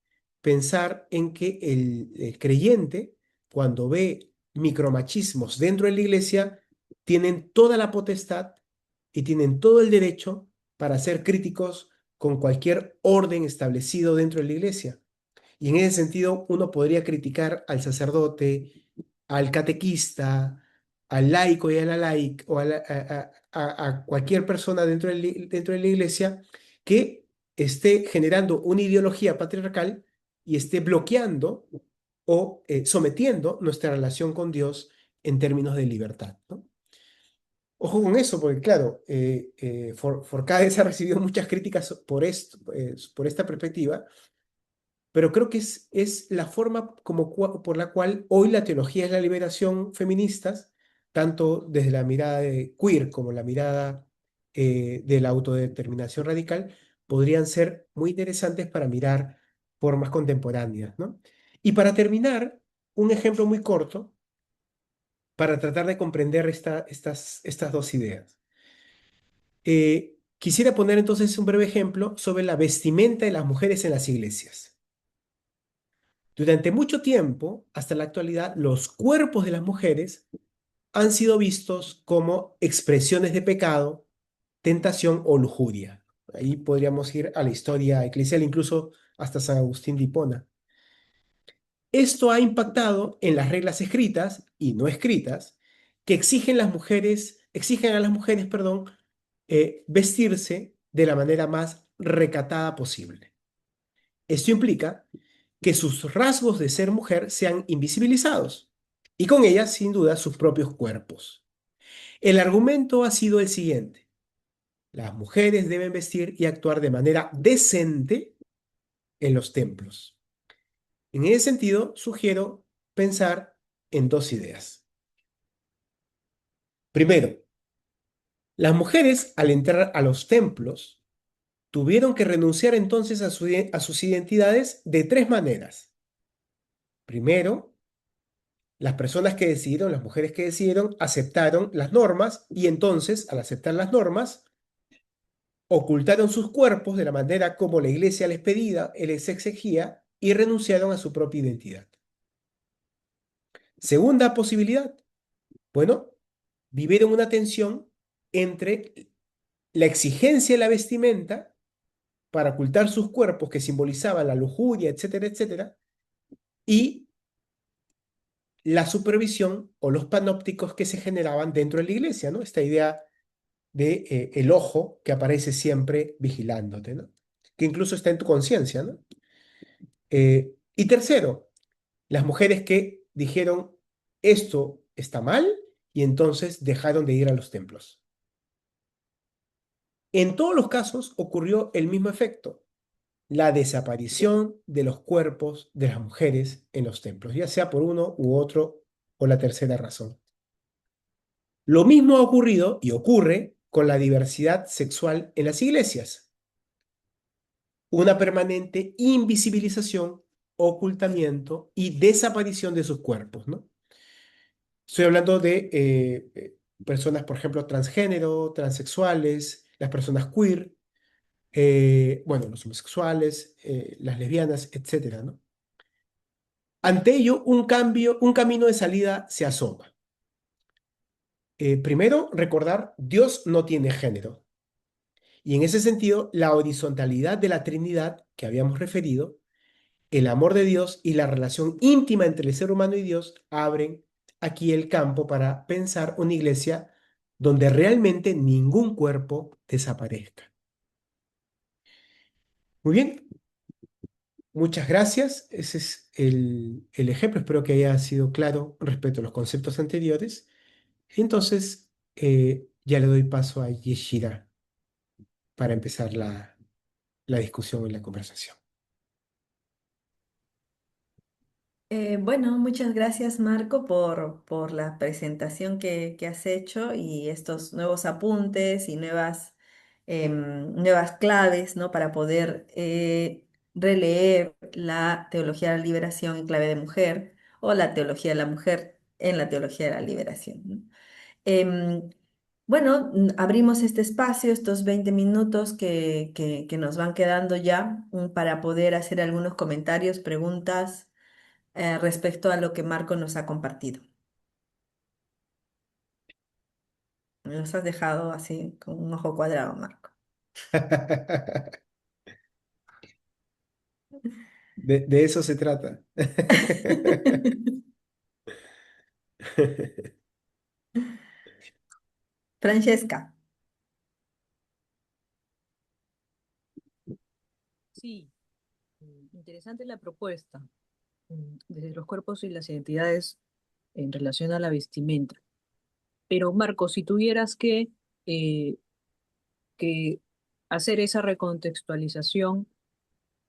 pensar en que el creyente, cuando ve micromachismos dentro de la iglesia, tienen toda la potestad y tienen todo el derecho para ser críticos con cualquier orden establecido dentro de la iglesia. Y en ese sentido, uno podría criticar al sacerdote, al catequista, al laico y a la laica, o a cualquier persona dentro de la iglesia que esté generando una ideología patriarcal y esté bloqueando o sometiendo nuestra relación con Dios en términos de libertad, ¿no? Ojo con eso, porque claro, Forcades ha recibido muchas críticas por esto, por esta perspectiva, pero creo que es la forma por la cual hoy la teología de la liberación feministas, tanto desde la mirada de queer como la mirada de la autodeterminación radical, podrían ser muy interesantes para mirar formas contemporáneas, ¿no? Y para terminar, un ejemplo muy corto para tratar de comprender estas dos ideas. Quisiera poner entonces un breve ejemplo sobre la vestimenta de las mujeres en las iglesias. Durante mucho tiempo, hasta la actualidad, los cuerpos de las mujeres han sido vistos como expresiones de pecado, tentación o lujuria. Ahí podríamos ir a la historia eclesial, incluso hasta San Agustín de Hipona. Esto ha impactado en las reglas escritas y no escritas que exigen a las mujeres, perdón, vestirse de la manera más recatada posible. Esto implica que sus rasgos de ser mujer sean invisibilizados y con ellas, sin duda, sus propios cuerpos. El argumento ha sido el siguiente: las mujeres deben vestir y actuar de manera decente en los templos. En ese sentido, sugiero pensar en dos ideas. Primero, las mujeres al entrar a los templos tuvieron que renunciar entonces a sus identidades de tres maneras. Primero, las mujeres que decidieron, aceptaron las normas y entonces, al aceptar las normas, ocultaron sus cuerpos de la manera como la iglesia les exigía y renunciaron a su propia identidad. Segunda posibilidad, bueno, vivieron una tensión entre la exigencia de la vestimenta para ocultar sus cuerpos que simbolizaban la lujuria, etcétera, etcétera, y la supervisión o los panópticos que se generaban dentro de la iglesia, ¿no? Esta idea de el ojo que aparece siempre vigilándote, ¿no? Que incluso está en tu conciencia, ¿no? Y tercero, las mujeres que dijeron esto está mal, y entonces dejaron de ir a los templos. En todos los casos ocurrió el mismo efecto, la desaparición de los cuerpos de las mujeres en los templos, ya sea por uno u otro o la tercera razón. Lo mismo ha ocurrido y ocurre con la diversidad sexual en las iglesias. Una permanente invisibilización, ocultamiento y desaparición de sus cuerpos, ¿no? Estoy hablando de personas, por ejemplo, transgénero, transexuales, las personas queer, bueno, los homosexuales, las lesbianas, etcétera, ¿no? Ante ello, un camino de salida se asoma. Primero, recordar, Dios no tiene género. Y en ese sentido, la horizontalidad de la Trinidad que habíamos referido, el amor de Dios y la relación íntima entre el ser humano y Dios abren aquí el campo para pensar una iglesia donde realmente ningún cuerpo desaparezca. Muy bien, muchas gracias. Ese es el ejemplo. Espero que haya sido claro respecto a los conceptos anteriores. Entonces, ya le doy paso a Yeshira para empezar la discusión y la conversación. Bueno, muchas gracias Marco por la presentación que has hecho y estos nuevos apuntes y nuevas claves, ¿no? Para poder releer la teología de la liberación en clave de mujer o la teología de la mujer en la teología de la liberación, ¿no? Em, bueno, abrimos este espacio, estos 20 minutos que nos van quedando ya para poder hacer algunos comentarios, preguntas respecto a lo que Marco nos ha compartido. Nos has dejado así con un ojo cuadrado, Marco. De eso se trata. Francesca. Sí, interesante la propuesta, desde los cuerpos y las identidades en relación a la vestimenta. Pero Marco, si tuvieras eh, que hacer esa recontextualización,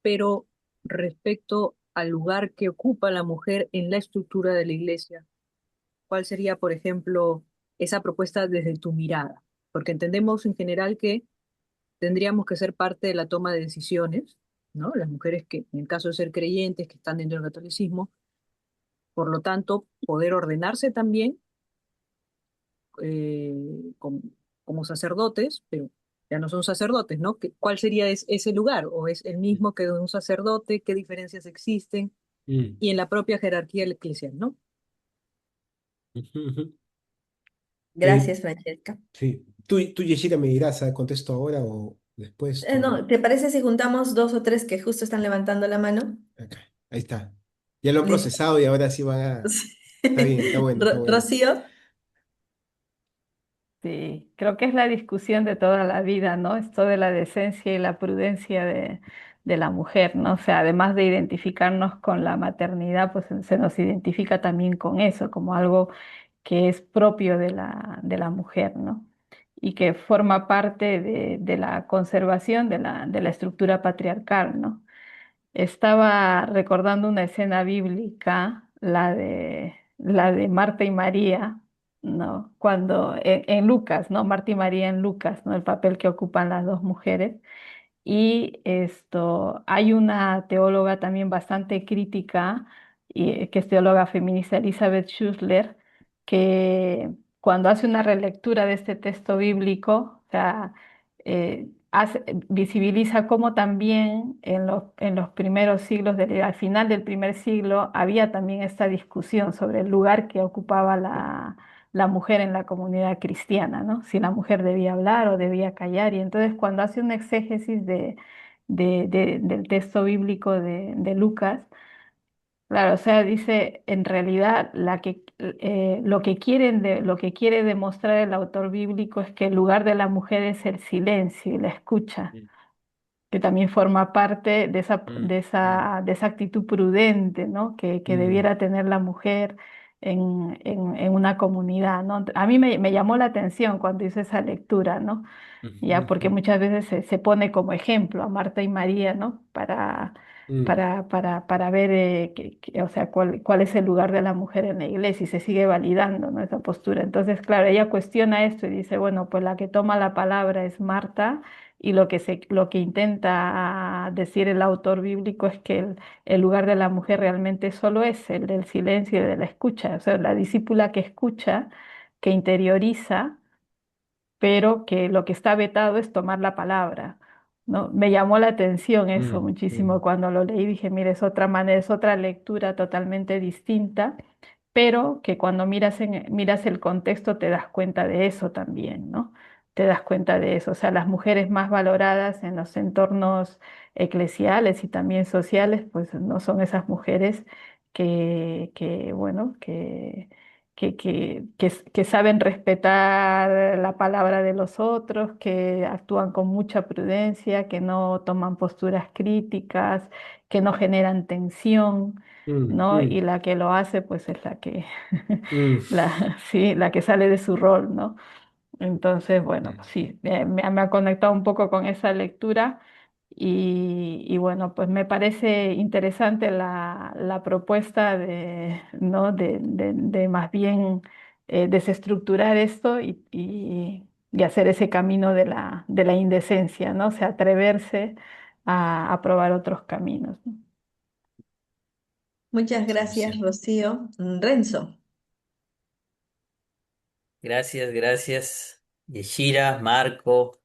pero respecto al lugar que ocupa la mujer en la estructura de la iglesia, ¿cuál sería, por ejemplo, esa propuesta desde tu mirada? Porque entendemos en general que tendríamos que ser parte de la toma de decisiones, ¿no? Las mujeres que, en el caso de ser creyentes, que están dentro del catolicismo, por lo tanto, poder ordenarse también como, como sacerdotes, pero ya no son sacerdotes, ¿no? ¿Cuál sería ese lugar? ¿O es el mismo que de un sacerdote? ¿Qué diferencias existen? Mm, Y en la propia jerarquía eclesial, ¿no? ujú, ujú. Eh, Gracias, Francesca. sí. Tú, Yeshira, me dirás, ¿contesto ahora o después? No, Todavía. ¿te parece si juntamos dos o tres que justo están levantando la mano? Acá, ahí está. Ya lo han Listo. procesado y ahora sí van a... Está bien, está bueno, está bueno. Rocío. Sí, creo que es la discusión de toda la vida, ¿no? Esto de la decencia y la prudencia de la mujer, ¿no? O sea, además de identificarnos con la maternidad, pues se nos identifica también con eso, como algo que es propio de la mujer, ¿no? Y que forma parte de la conservación de la estructura patriarcal, ¿no? Estaba recordando una escena bíblica, la de Marta y María, ¿no? Cuando en Lucas, ¿no? Marta y María en Lucas, ¿no? El papel que ocupan las dos mujeres. Y esto, hay una teóloga también bastante crítica, que es teóloga feminista, Elizabeth Schussler, que cuando hace una relectura de este texto bíblico, o sea, visibiliza cómo también en los primeros siglos, al final del primer siglo, había también esta discusión sobre el lugar que ocupaba la mujer en la comunidad cristiana, ¿no? Si la mujer debía hablar o debía callar. Y entonces cuando hace un exégesis del texto bíblico de Lucas, claro, o sea, dice, en realidad lo que quiere demostrar el autor bíblico es que el lugar de la mujer es el silencio y la escucha, Mm, que también forma parte mm, mm, de esa actitud prudente, ¿no? Que mm, debiera tener la mujer, en una comunidad, ¿no? A mí me llamó la atención cuando hice esa lectura, ¿no? Ya, porque Ujú, muchas veces se pone como ejemplo a Marta y María, ¿no? mm, Para ver, o sea, cuál es el lugar de la mujer en la iglesia y se sigue validando, ¿no? Esa postura. Entonces, claro, ella cuestiona esto y dice, bueno, pues la que toma la palabra es Marta y lo que intenta decir el autor bíblico es que el lugar de la mujer realmente solo es el del silencio y de la escucha, o sea, la discípula que escucha, que interioriza, pero que lo que está vetado es tomar la palabra, ¿no? Me llamó la atención eso mm, muchísimo mm, cuando lo leí, dije, mire, es otra manera, es otra lectura totalmente distinta, pero que cuando miras el contexto te das cuenta de eso también, ¿no? Te das cuenta de eso, o sea, las mujeres más valoradas en los entornos eclesiales y también sociales, pues no son esas mujeres bueno, que saben respetar la palabra de los otros, que actúan con mucha prudencia, que no toman posturas críticas, que no generan tensión, mm, ¿no? Y mm, la que lo hace, pues es la que, mm. sí, la que sale de su rol, ¿no? Entonces, bueno, pues sí, me ha conectado un poco con esa lectura y bueno, pues me parece interesante la propuesta de, ¿no? De más bien desestructurar esto y hacer ese camino de la indecencia, ¿no? O sea, atreverse a probar otros caminos, ¿no? Muchas Sí, gracias, sí. Rocío. Renzo. Gracias, gracias. Yeshira, Marco,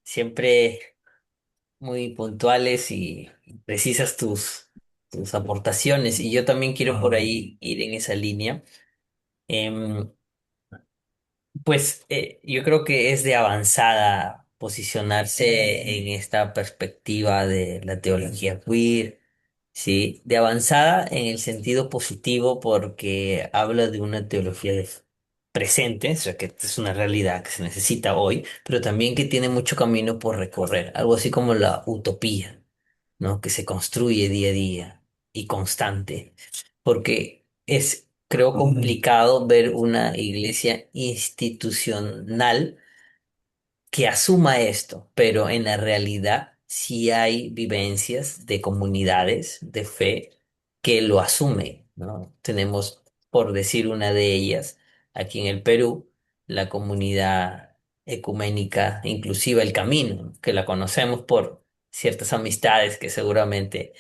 siempre muy puntuales y precisas tus aportaciones. Y yo también quiero por ahí ir en esa línea. Em, yo creo que es de avanzada posicionarse en esta perspectiva de la teología queer, ¿sí? De avanzada en el sentido positivo porque habla de una teología presente, o sea, que es una realidad que se necesita hoy, pero también que tiene mucho camino por recorrer, algo así como la utopía, ¿no? Que se construye día a día y constante, porque es, creo, complicado ver una iglesia institucional que asuma esto, pero en la realidad sí hay vivencias de comunidades de fe que lo asumen, ¿no? Tenemos, por decir una de ellas, aquí en el Perú, la comunidad ecuménica inclusiva El Camino, que la conocemos por ciertas amistades que seguramente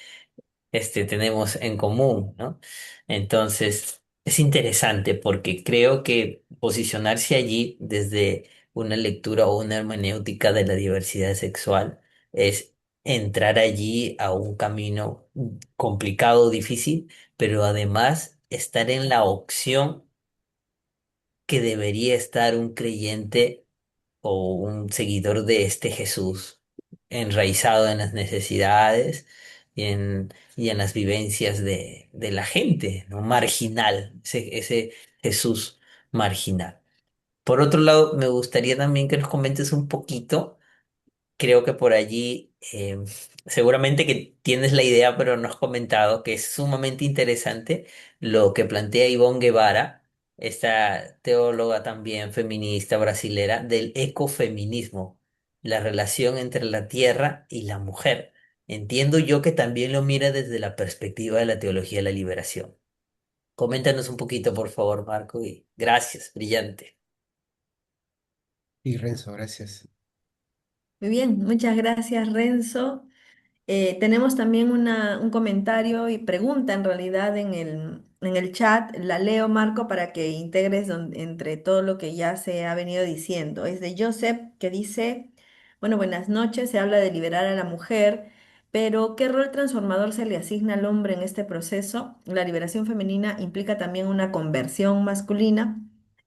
tenemos en común, ¿no? Entonces, es interesante porque creo que posicionarse allí desde una lectura o una hermenéutica de la diversidad sexual es entrar allí a un camino complicado, difícil, pero además estar en la opción que debería estar un creyente o un seguidor de este Jesús, enraizado en las necesidades y en las vivencias de la gente, ¿no? Marginal, ese Jesús marginal. Por otro lado, me gustaría también que nos comentes un poquito. Creo que por allí, seguramente que tienes la idea, pero no has comentado que es sumamente interesante lo que plantea Ivonne Guevara, esta teóloga también feminista brasilera, del ecofeminismo, la relación entre la tierra y la mujer. Entiendo yo que también lo mira desde la perspectiva de la teología de la liberación. Coméntanos un poquito, por favor, Marco, y gracias, brillante. Y Renzo, gracias. Muy bien, muchas gracias, Renzo. Tenemos también un comentario y pregunta en realidad en el chat. La leo, Marco, para que integres entre todo lo que ya se ha venido diciendo. Es de Joseph que dice, bueno, buenas noches, se habla de liberar a la mujer, pero ¿qué rol transformador se le asigna al hombre en este proceso? ¿La liberación femenina implica también una conversión masculina?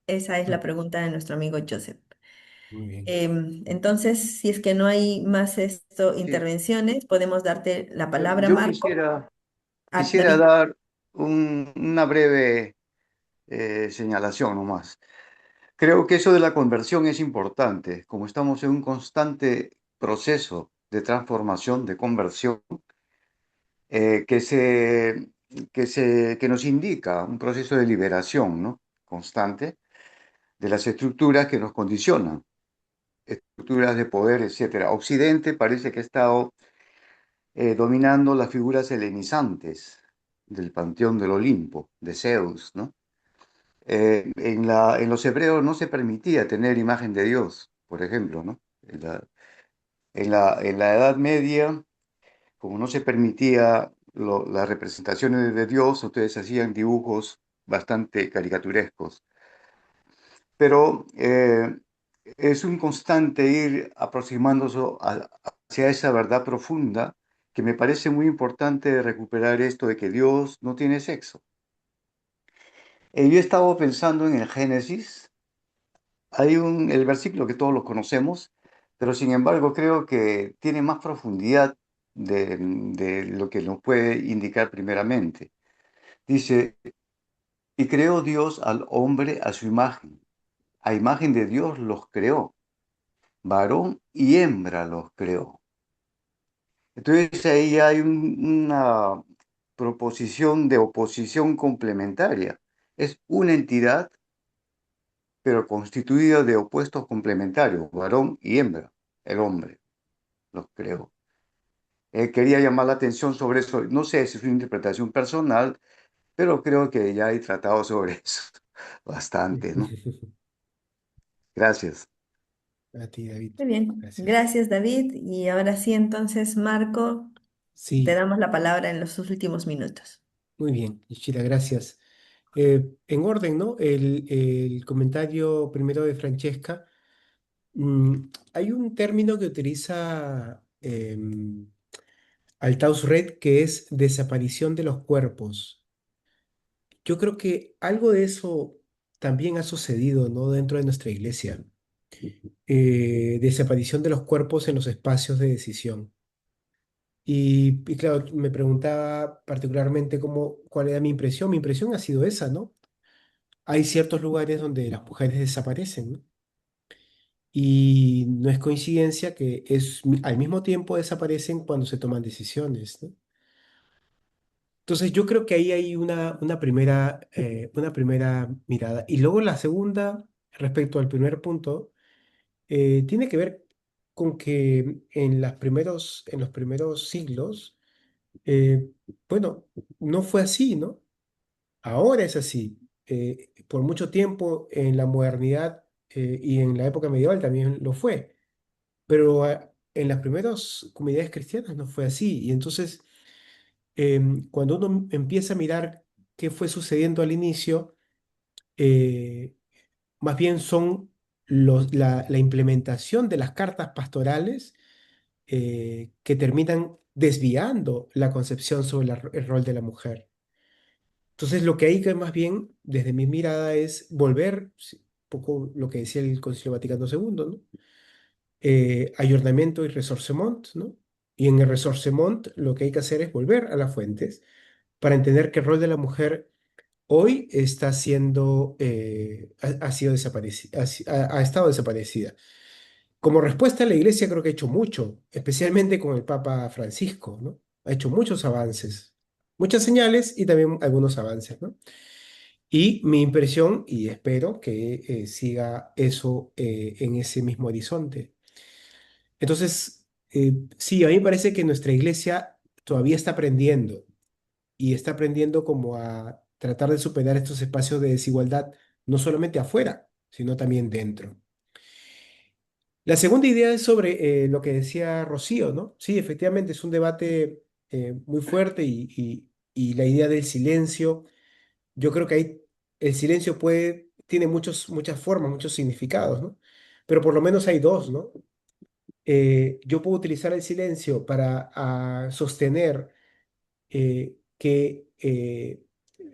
Esa es la Mm, pregunta de nuestro amigo Joseph. muy bien. Entonces, si es que no hay más Sí, intervenciones, podemos darte la palabra, yo Marco. Ah, quisiera David. dar una breve señalación nomás. Creo que eso de la conversión es importante. Como estamos en un constante proceso de transformación, de conversión, que se que nos indica un proceso de liberación, ¿no? Constante de las estructuras que nos condicionan, estructuras de poder, etcétera. Occidente parece que ha estado dominando las figuras helenizantes del panteón del Olimpo, de Zeus, ¿no? En los hebreos no se permitía tener imagen de Dios, por ejemplo, ¿no? En la Edad Media, como no se permitía las representaciones de Dios, ustedes hacían dibujos bastante caricaturescos. Pero es un constante ir aproximándose hacia esa verdad profunda que me parece muy importante recuperar esto de que Dios no tiene sexo. Yo he estado pensando en el Génesis. El versículo que todos lo conocemos, pero sin embargo creo que tiene más profundidad de lo que nos puede indicar primeramente. Dice, y creó Dios al hombre a su imagen. A imagen de Dios los creó. Varón y hembra los creó. Entonces ahí hay una proposición de oposición complementaria. Es una entidad, pero constituida de opuestos complementarios, varón y hembra, el hombre los creó. Quería llamar la atención sobre eso. No sé si es una interpretación personal, pero creo que ya he tratado sobre eso bastante, ¿no? Gracias. A ti, David. Muy bien, Gracias. gracias David. Y ahora sí, entonces, Marco, te Sí, damos la palabra en los últimos minutos. muy bien, Ishira, gracias. En orden, ¿no? El comentario primero de Francesca. Hay un término que utiliza Altaus Red que es desaparición de los cuerpos. Yo creo que algo de eso también ha sucedido, ¿no? Dentro de nuestra iglesia. Desaparición de los cuerpos en los espacios de decisión. Y claro, me preguntaba particularmente cuál era mi impresión. Mi impresión ha sido esa, ¿no? Hay ciertos lugares donde las mujeres desaparecen, ¿no? Y no es coincidencia que al mismo tiempo desaparecen cuando se toman decisiones, ¿no? Entonces yo creo que ahí hay una primera mirada. Y luego la segunda, respecto al primer punto, tiene que ver con que en los primeros siglos, eh, bueno, no fue así, ¿no? Ahora es así. Por mucho tiempo en la modernidad y en la época medieval también lo fue. Pero en las primeras comunidades cristianas no fue así. Y entonces, cuando uno empieza a mirar qué fue sucediendo al inicio, eh, más bien son la implementación de las cartas pastorales que terminan desviando la concepción sobre el rol de la mujer. Entonces, lo que hay que más bien, desde mi mirada, es volver, sí, un poco lo que decía el Concilio Vaticano II, ¿no? Ayornamiento y ressorcement, ¿no? Y en el ressorcement lo que hay que hacer es volver a las fuentes para entender que el rol de la mujer hoy está siendo, ha sido desaparecida, ha estado desaparecida. Como respuesta, la Iglesia creo que ha hecho mucho, especialmente con el Papa Francisco, ¿no? Ha hecho muchos avances, muchas señales y también algunos avances, ¿no? Y mi impresión, y espero que siga eso en ese mismo horizonte. Entonces, sí, a mí me parece que nuestra iglesia todavía está aprendiendo y está aprendiendo como a tratar de superar estos espacios de desigualdad, no solamente afuera, sino también dentro. La segunda idea es sobre lo que decía Rocío, ¿no? Sí, efectivamente es un debate muy fuerte y la idea del silencio, yo creo que ahí el silencio tiene muchas formas, muchos significados, ¿no? Pero por lo menos hay dos, ¿no? Yo puedo utilizar el silencio para sostener que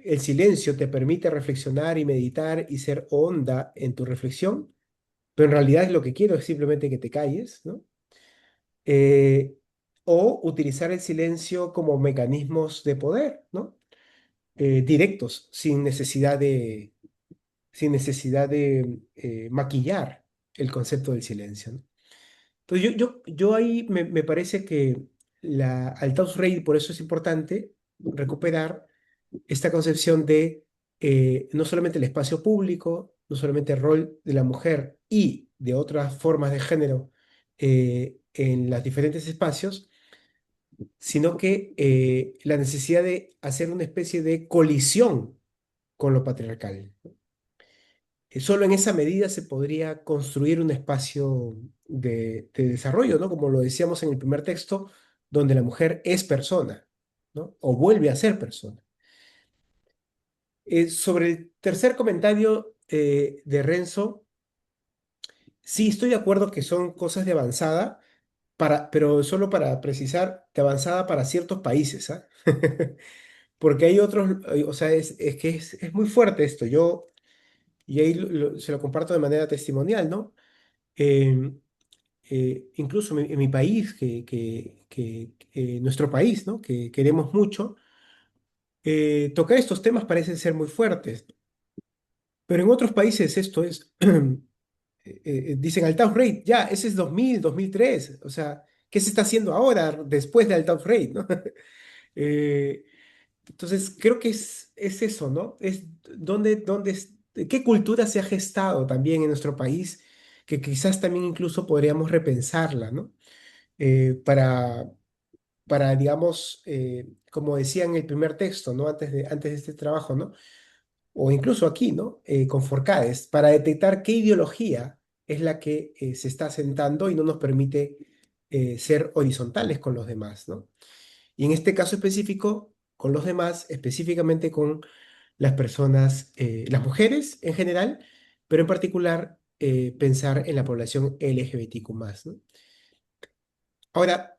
el silencio te permite reflexionar y meditar y ser honda en tu reflexión, pero en realidad lo que quiero es simplemente que te calles, ¿no? Eh, o utilizar el silencio como mecanismos de poder, ¿no? Directos, sin necesidad de maquillar el concepto del silencio, ¿no? Entonces yo ahí me parece que Altaus Rei, por eso es importante recuperar esta concepción de no solamente el espacio público, no solamente el rol de la mujer y de otras formas de género en los diferentes espacios, sino que la necesidad de hacer una especie de colisión con lo patriarcal. Solo en esa medida se podría construir un espacio de desarrollo, ¿no? Como lo decíamos en el primer texto, donde la mujer es persona, ¿no? O vuelve a ser persona. Sobre el tercer comentario de Renzo, sí estoy de acuerdo que son cosas de avanzada, pero solo para precisar, de avanzada para ciertos países, ¿ah? Porque hay otros, o sea, es que es muy fuerte esto. Y ahí se lo comparto de manera testimonial, ¿no? Em, incluso en mi país, nuestro país, ¿no? Que queremos mucho, tocar estos temas parecen ser muy fuertes, pero en otros países esto es, dicen Altauff Rate, ya, ese es 2000, 2003, o sea, ¿qué se está haciendo ahora después de Altauff Rate, ¿no? Eh, entonces, creo que es eso, ¿no? Es qué cultura se ha gestado también en nuestro país, que quizás también incluso podríamos repensarla, ¿no? Eh, para, digamos, como decía en el primer texto, ¿no? Antes de este trabajo, ¿no? O incluso aquí, ¿no? Con Forcades, para detectar qué ideología es la que se está asentando y no nos permite ser horizontales con los demás, ¿no? Y en este caso específico, con los demás, específicamente con las personas, las mujeres en general, pero en particular pensar en la población LGBTQ+, ¿no? Ahora,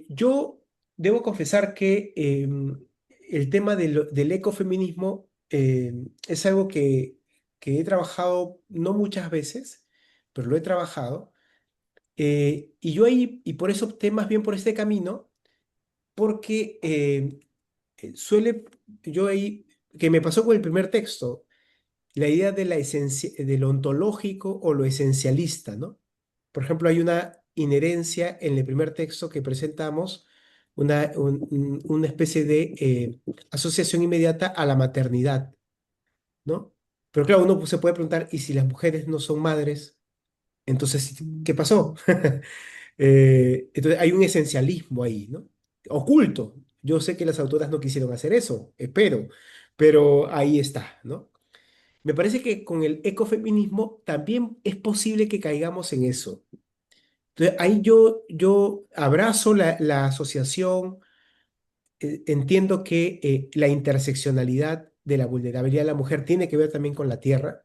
yo debo confesar que el tema del ecofeminismo es algo que he trabajado no muchas veces, pero lo he trabajado. Y yo ahí, y por eso opté más bien por este camino, porque suele, yo ahí, que me pasó con el primer texto, la idea de de lo ontológico o lo esencialista, ¿no? Por ejemplo, hay una inherencia en el primer texto que presentamos, una especie de asociación inmediata a la maternidad, ¿no? Pero claro, uno se puede preguntar, ¿y si las mujeres no son madres? Entonces, ¿qué pasó? Entonces, hay un esencialismo ahí, ¿no? Oculto. Yo sé que las autoras no quisieron hacer eso, espero, pero ahí está, ¿no? Me parece que con el ecofeminismo también es posible que caigamos en eso. Entonces, ahí yo abrazo la asociación, entiendo que la interseccionalidad de la vulnerabilidad de la mujer tiene que ver también con la tierra,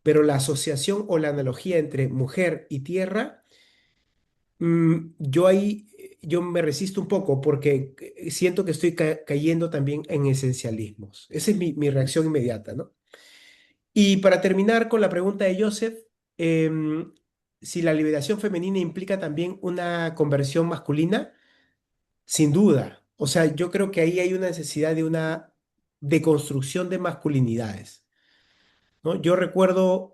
pero la asociación o la analogía entre mujer y tierra, yo ahí yo me resisto un poco porque siento que estoy cayendo también en esencialismos. Esa es mi reacción inmediata, ¿no? Y para terminar con la pregunta de Joseph, em, si la liberación femenina implica también una conversión masculina, sin duda. O sea, yo creo que ahí hay una necesidad de una deconstrucción de masculinidades, ¿no? Yo recuerdo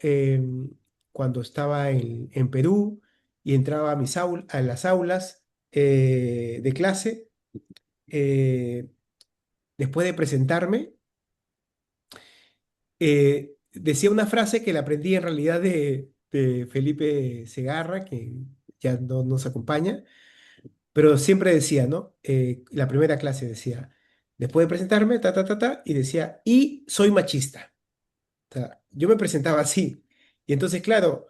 cuando estaba en Perú y entraba a a las aulas de clase, eh, después de presentarme, decía una frase que la aprendí en realidad de Felipe Segarra, que ya no nos acompaña, pero siempre decía, ¿no? La primera clase decía, después de presentarme, ta, ta, ta, ta, y decía, y soy machista. O sea, yo me presentaba así. Y entonces, claro,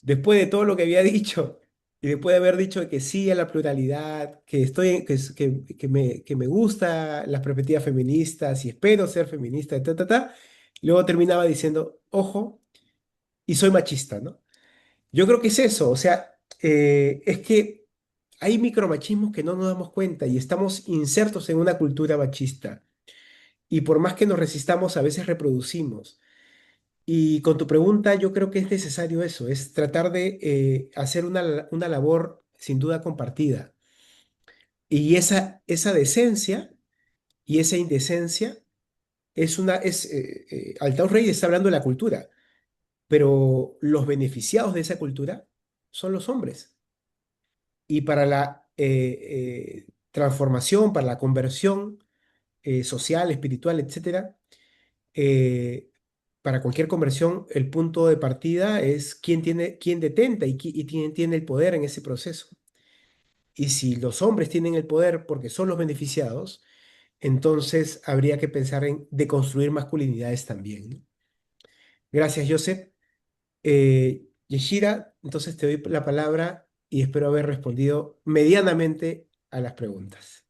después de todo lo que había dicho, y después de haber dicho que sí a la pluralidad, que estoy, que me gusta las perspectivas feministas y espero ser feminista, ta, ta, ta, luego terminaba diciendo, ojo, y soy machista, ¿no? Yo creo que es eso, o sea, es que hay micromachismos que no nos damos cuenta y estamos insertos en una cultura machista. Y por más que nos resistamos, a veces reproducimos. Y con tu pregunta, yo creo que es necesario eso, es tratar de hacer una labor sin duda compartida. Y esa decencia y esa indecencia Altao Rey está hablando de la cultura, pero los beneficiados de esa cultura son los hombres. Y para la transformación, para la conversión social, espiritual, etcétera. eh, para cualquier conversión, el punto de partida es quién detenta y quién tiene el poder en ese proceso. Y si los hombres tienen el poder porque son los beneficiados, entonces habría que pensar en deconstruir masculinidades también, ¿no? Gracias, Joseph. Yeshira, entonces te doy la palabra y espero haber respondido medianamente a las preguntas.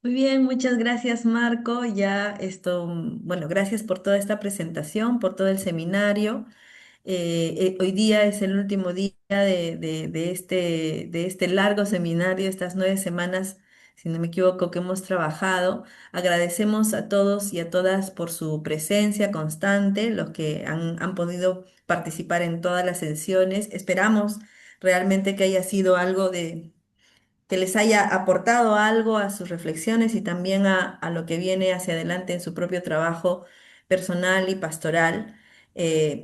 Muy bien, muchas gracias, Marco. Ya esto, bueno, gracias por toda esta presentación, por todo el seminario. Hoy día es el último día de este largo seminario, estas 9 semanas, si no me equivoco, que hemos trabajado. Agradecemos a todos y a todas por su presencia constante, los que han podido participar en todas las sesiones. Esperamos realmente que haya sido algo que les haya aportado algo a sus reflexiones y también a lo que viene hacia adelante en su propio trabajo personal y pastoral.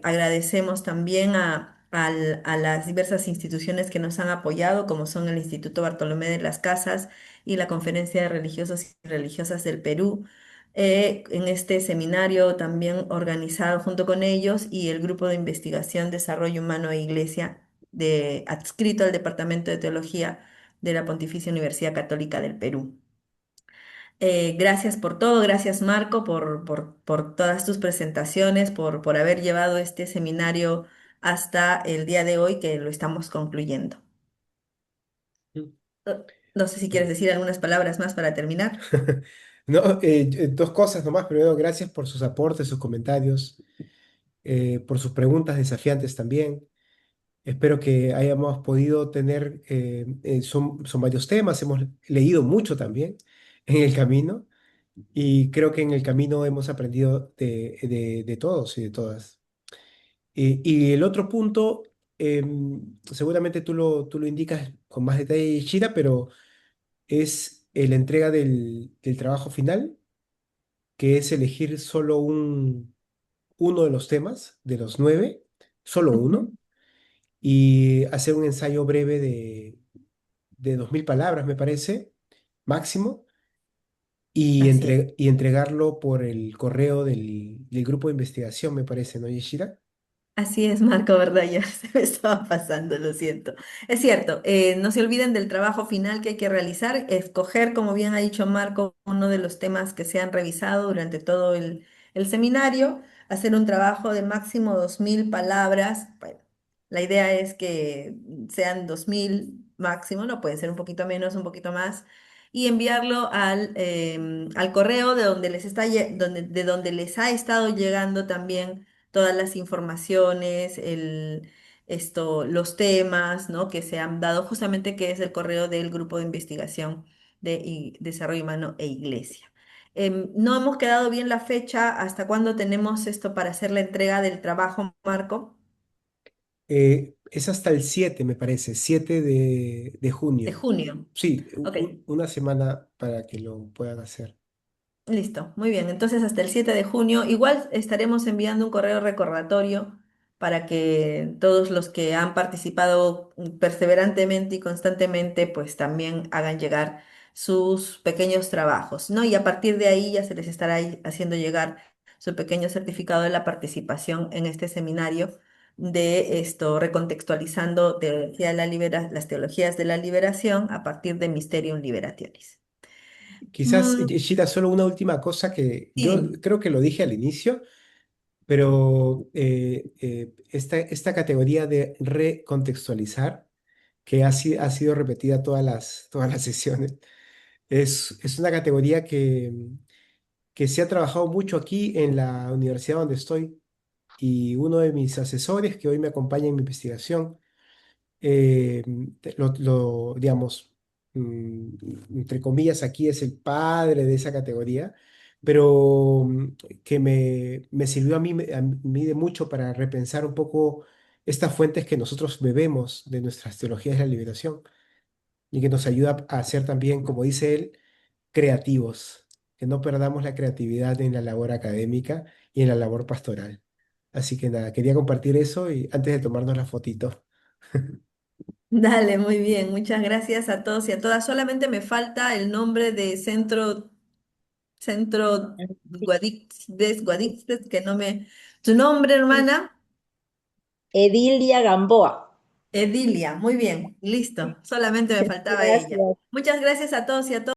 Agradecemos también a las diversas instituciones que nos han apoyado, como son el Instituto Bartolomé de las Casas y la Conferencia de Religiosos y Religiosas del Perú. En este seminario también organizado junto con ellos y el Grupo de Investigación, Desarrollo Humano e Iglesia, adscrito al Departamento de Teología de la Pontificia Universidad Católica del Perú. Gracias por todo, gracias Marco por todas tus presentaciones, por haber llevado este seminario hasta el día de hoy que lo estamos concluyendo. Mm. Eh, No sé si quieres Bueno. decir algunas palabras más para terminar. No, dos cosas nomás. Primero, gracias por sus aportes, sus comentarios, por sus preguntas desafiantes también. Espero que hayamos podido tener, son varios temas, hemos leído mucho también en el camino y creo que en el camino hemos aprendido de todos y de todas. Y el otro punto, seguramente tú lo indicas con más detalle, Shira, pero es la entrega del trabajo final, que es elegir solo uno de los temas, de los 9, solo Ujú. uno, y hacer un ensayo breve de 2000 palabras, me parece, máximo, y, Así es. y entregarlo por el correo del grupo de investigación, me parece, ¿no, Yeshira? Así es, Marco, ¿verdad? Ya se me estaba pasando, lo siento. Es cierto, no se olviden del trabajo final que hay que realizar, escoger, como bien ha dicho Marco, uno de los temas que se han revisado durante todo el seminario, hacer un trabajo de máximo 2000 palabras. Bueno, la idea es que sean 2000 máximo, no puede ser un poquito menos, un poquito más, y enviarlo al correo de donde de donde les ha estado llegando también todas las informaciones, los temas, ¿no? Que se han dado, justamente que es el correo del Grupo de Investigación de Desarrollo Humano e Iglesia. No hemos quedado bien la fecha, hasta cuándo tenemos esto para hacer la entrega del trabajo, Marco, Es hasta el 7, me parece, 7 de de junio. junio. Sí, Ok. una semana para que lo puedan hacer. Listo, muy bien. Entonces, hasta el 7 de junio, igual estaremos enviando un correo recordatorio para que todos los que han participado perseverantemente y constantemente, pues también hagan llegar sus pequeños trabajos, ¿no? Y a partir de ahí ya se les estará haciendo llegar su pequeño certificado de la participación en este seminario de esto, recontextualizando las teologías de la liberación a partir de Mysterium Liberationis. Quizás, Mm, Shira, solo una última cosa que sí, yo dime. creo que lo dije al inicio, pero esta categoría de recontextualizar, que ha sido repetida todas las sesiones, es una categoría que se ha trabajado mucho aquí en la universidad donde estoy y uno de mis asesores que hoy me acompaña en mi investigación eh, digamos, entre comillas, aquí es el padre de esa categoría, pero que me sirvió a mí de mucho para repensar un poco estas fuentes que nosotros bebemos de nuestras teologías de la liberación y que nos ayuda a ser también, como dice él, creativos, que no perdamos la creatividad en la labor académica y en la labor pastoral. Así que nada, quería compartir eso y antes de tomarnos la fotito. Dale, muy bien. Muchas gracias a todos y a todas. Solamente me falta el nombre de Centro Guadix, que no me... ¿Tu nombre, hermana? Edilia Gamboa. Edilia, muy bien, listo. Solamente me faltaba ella. Gracias. Muchas gracias a todos y a todas.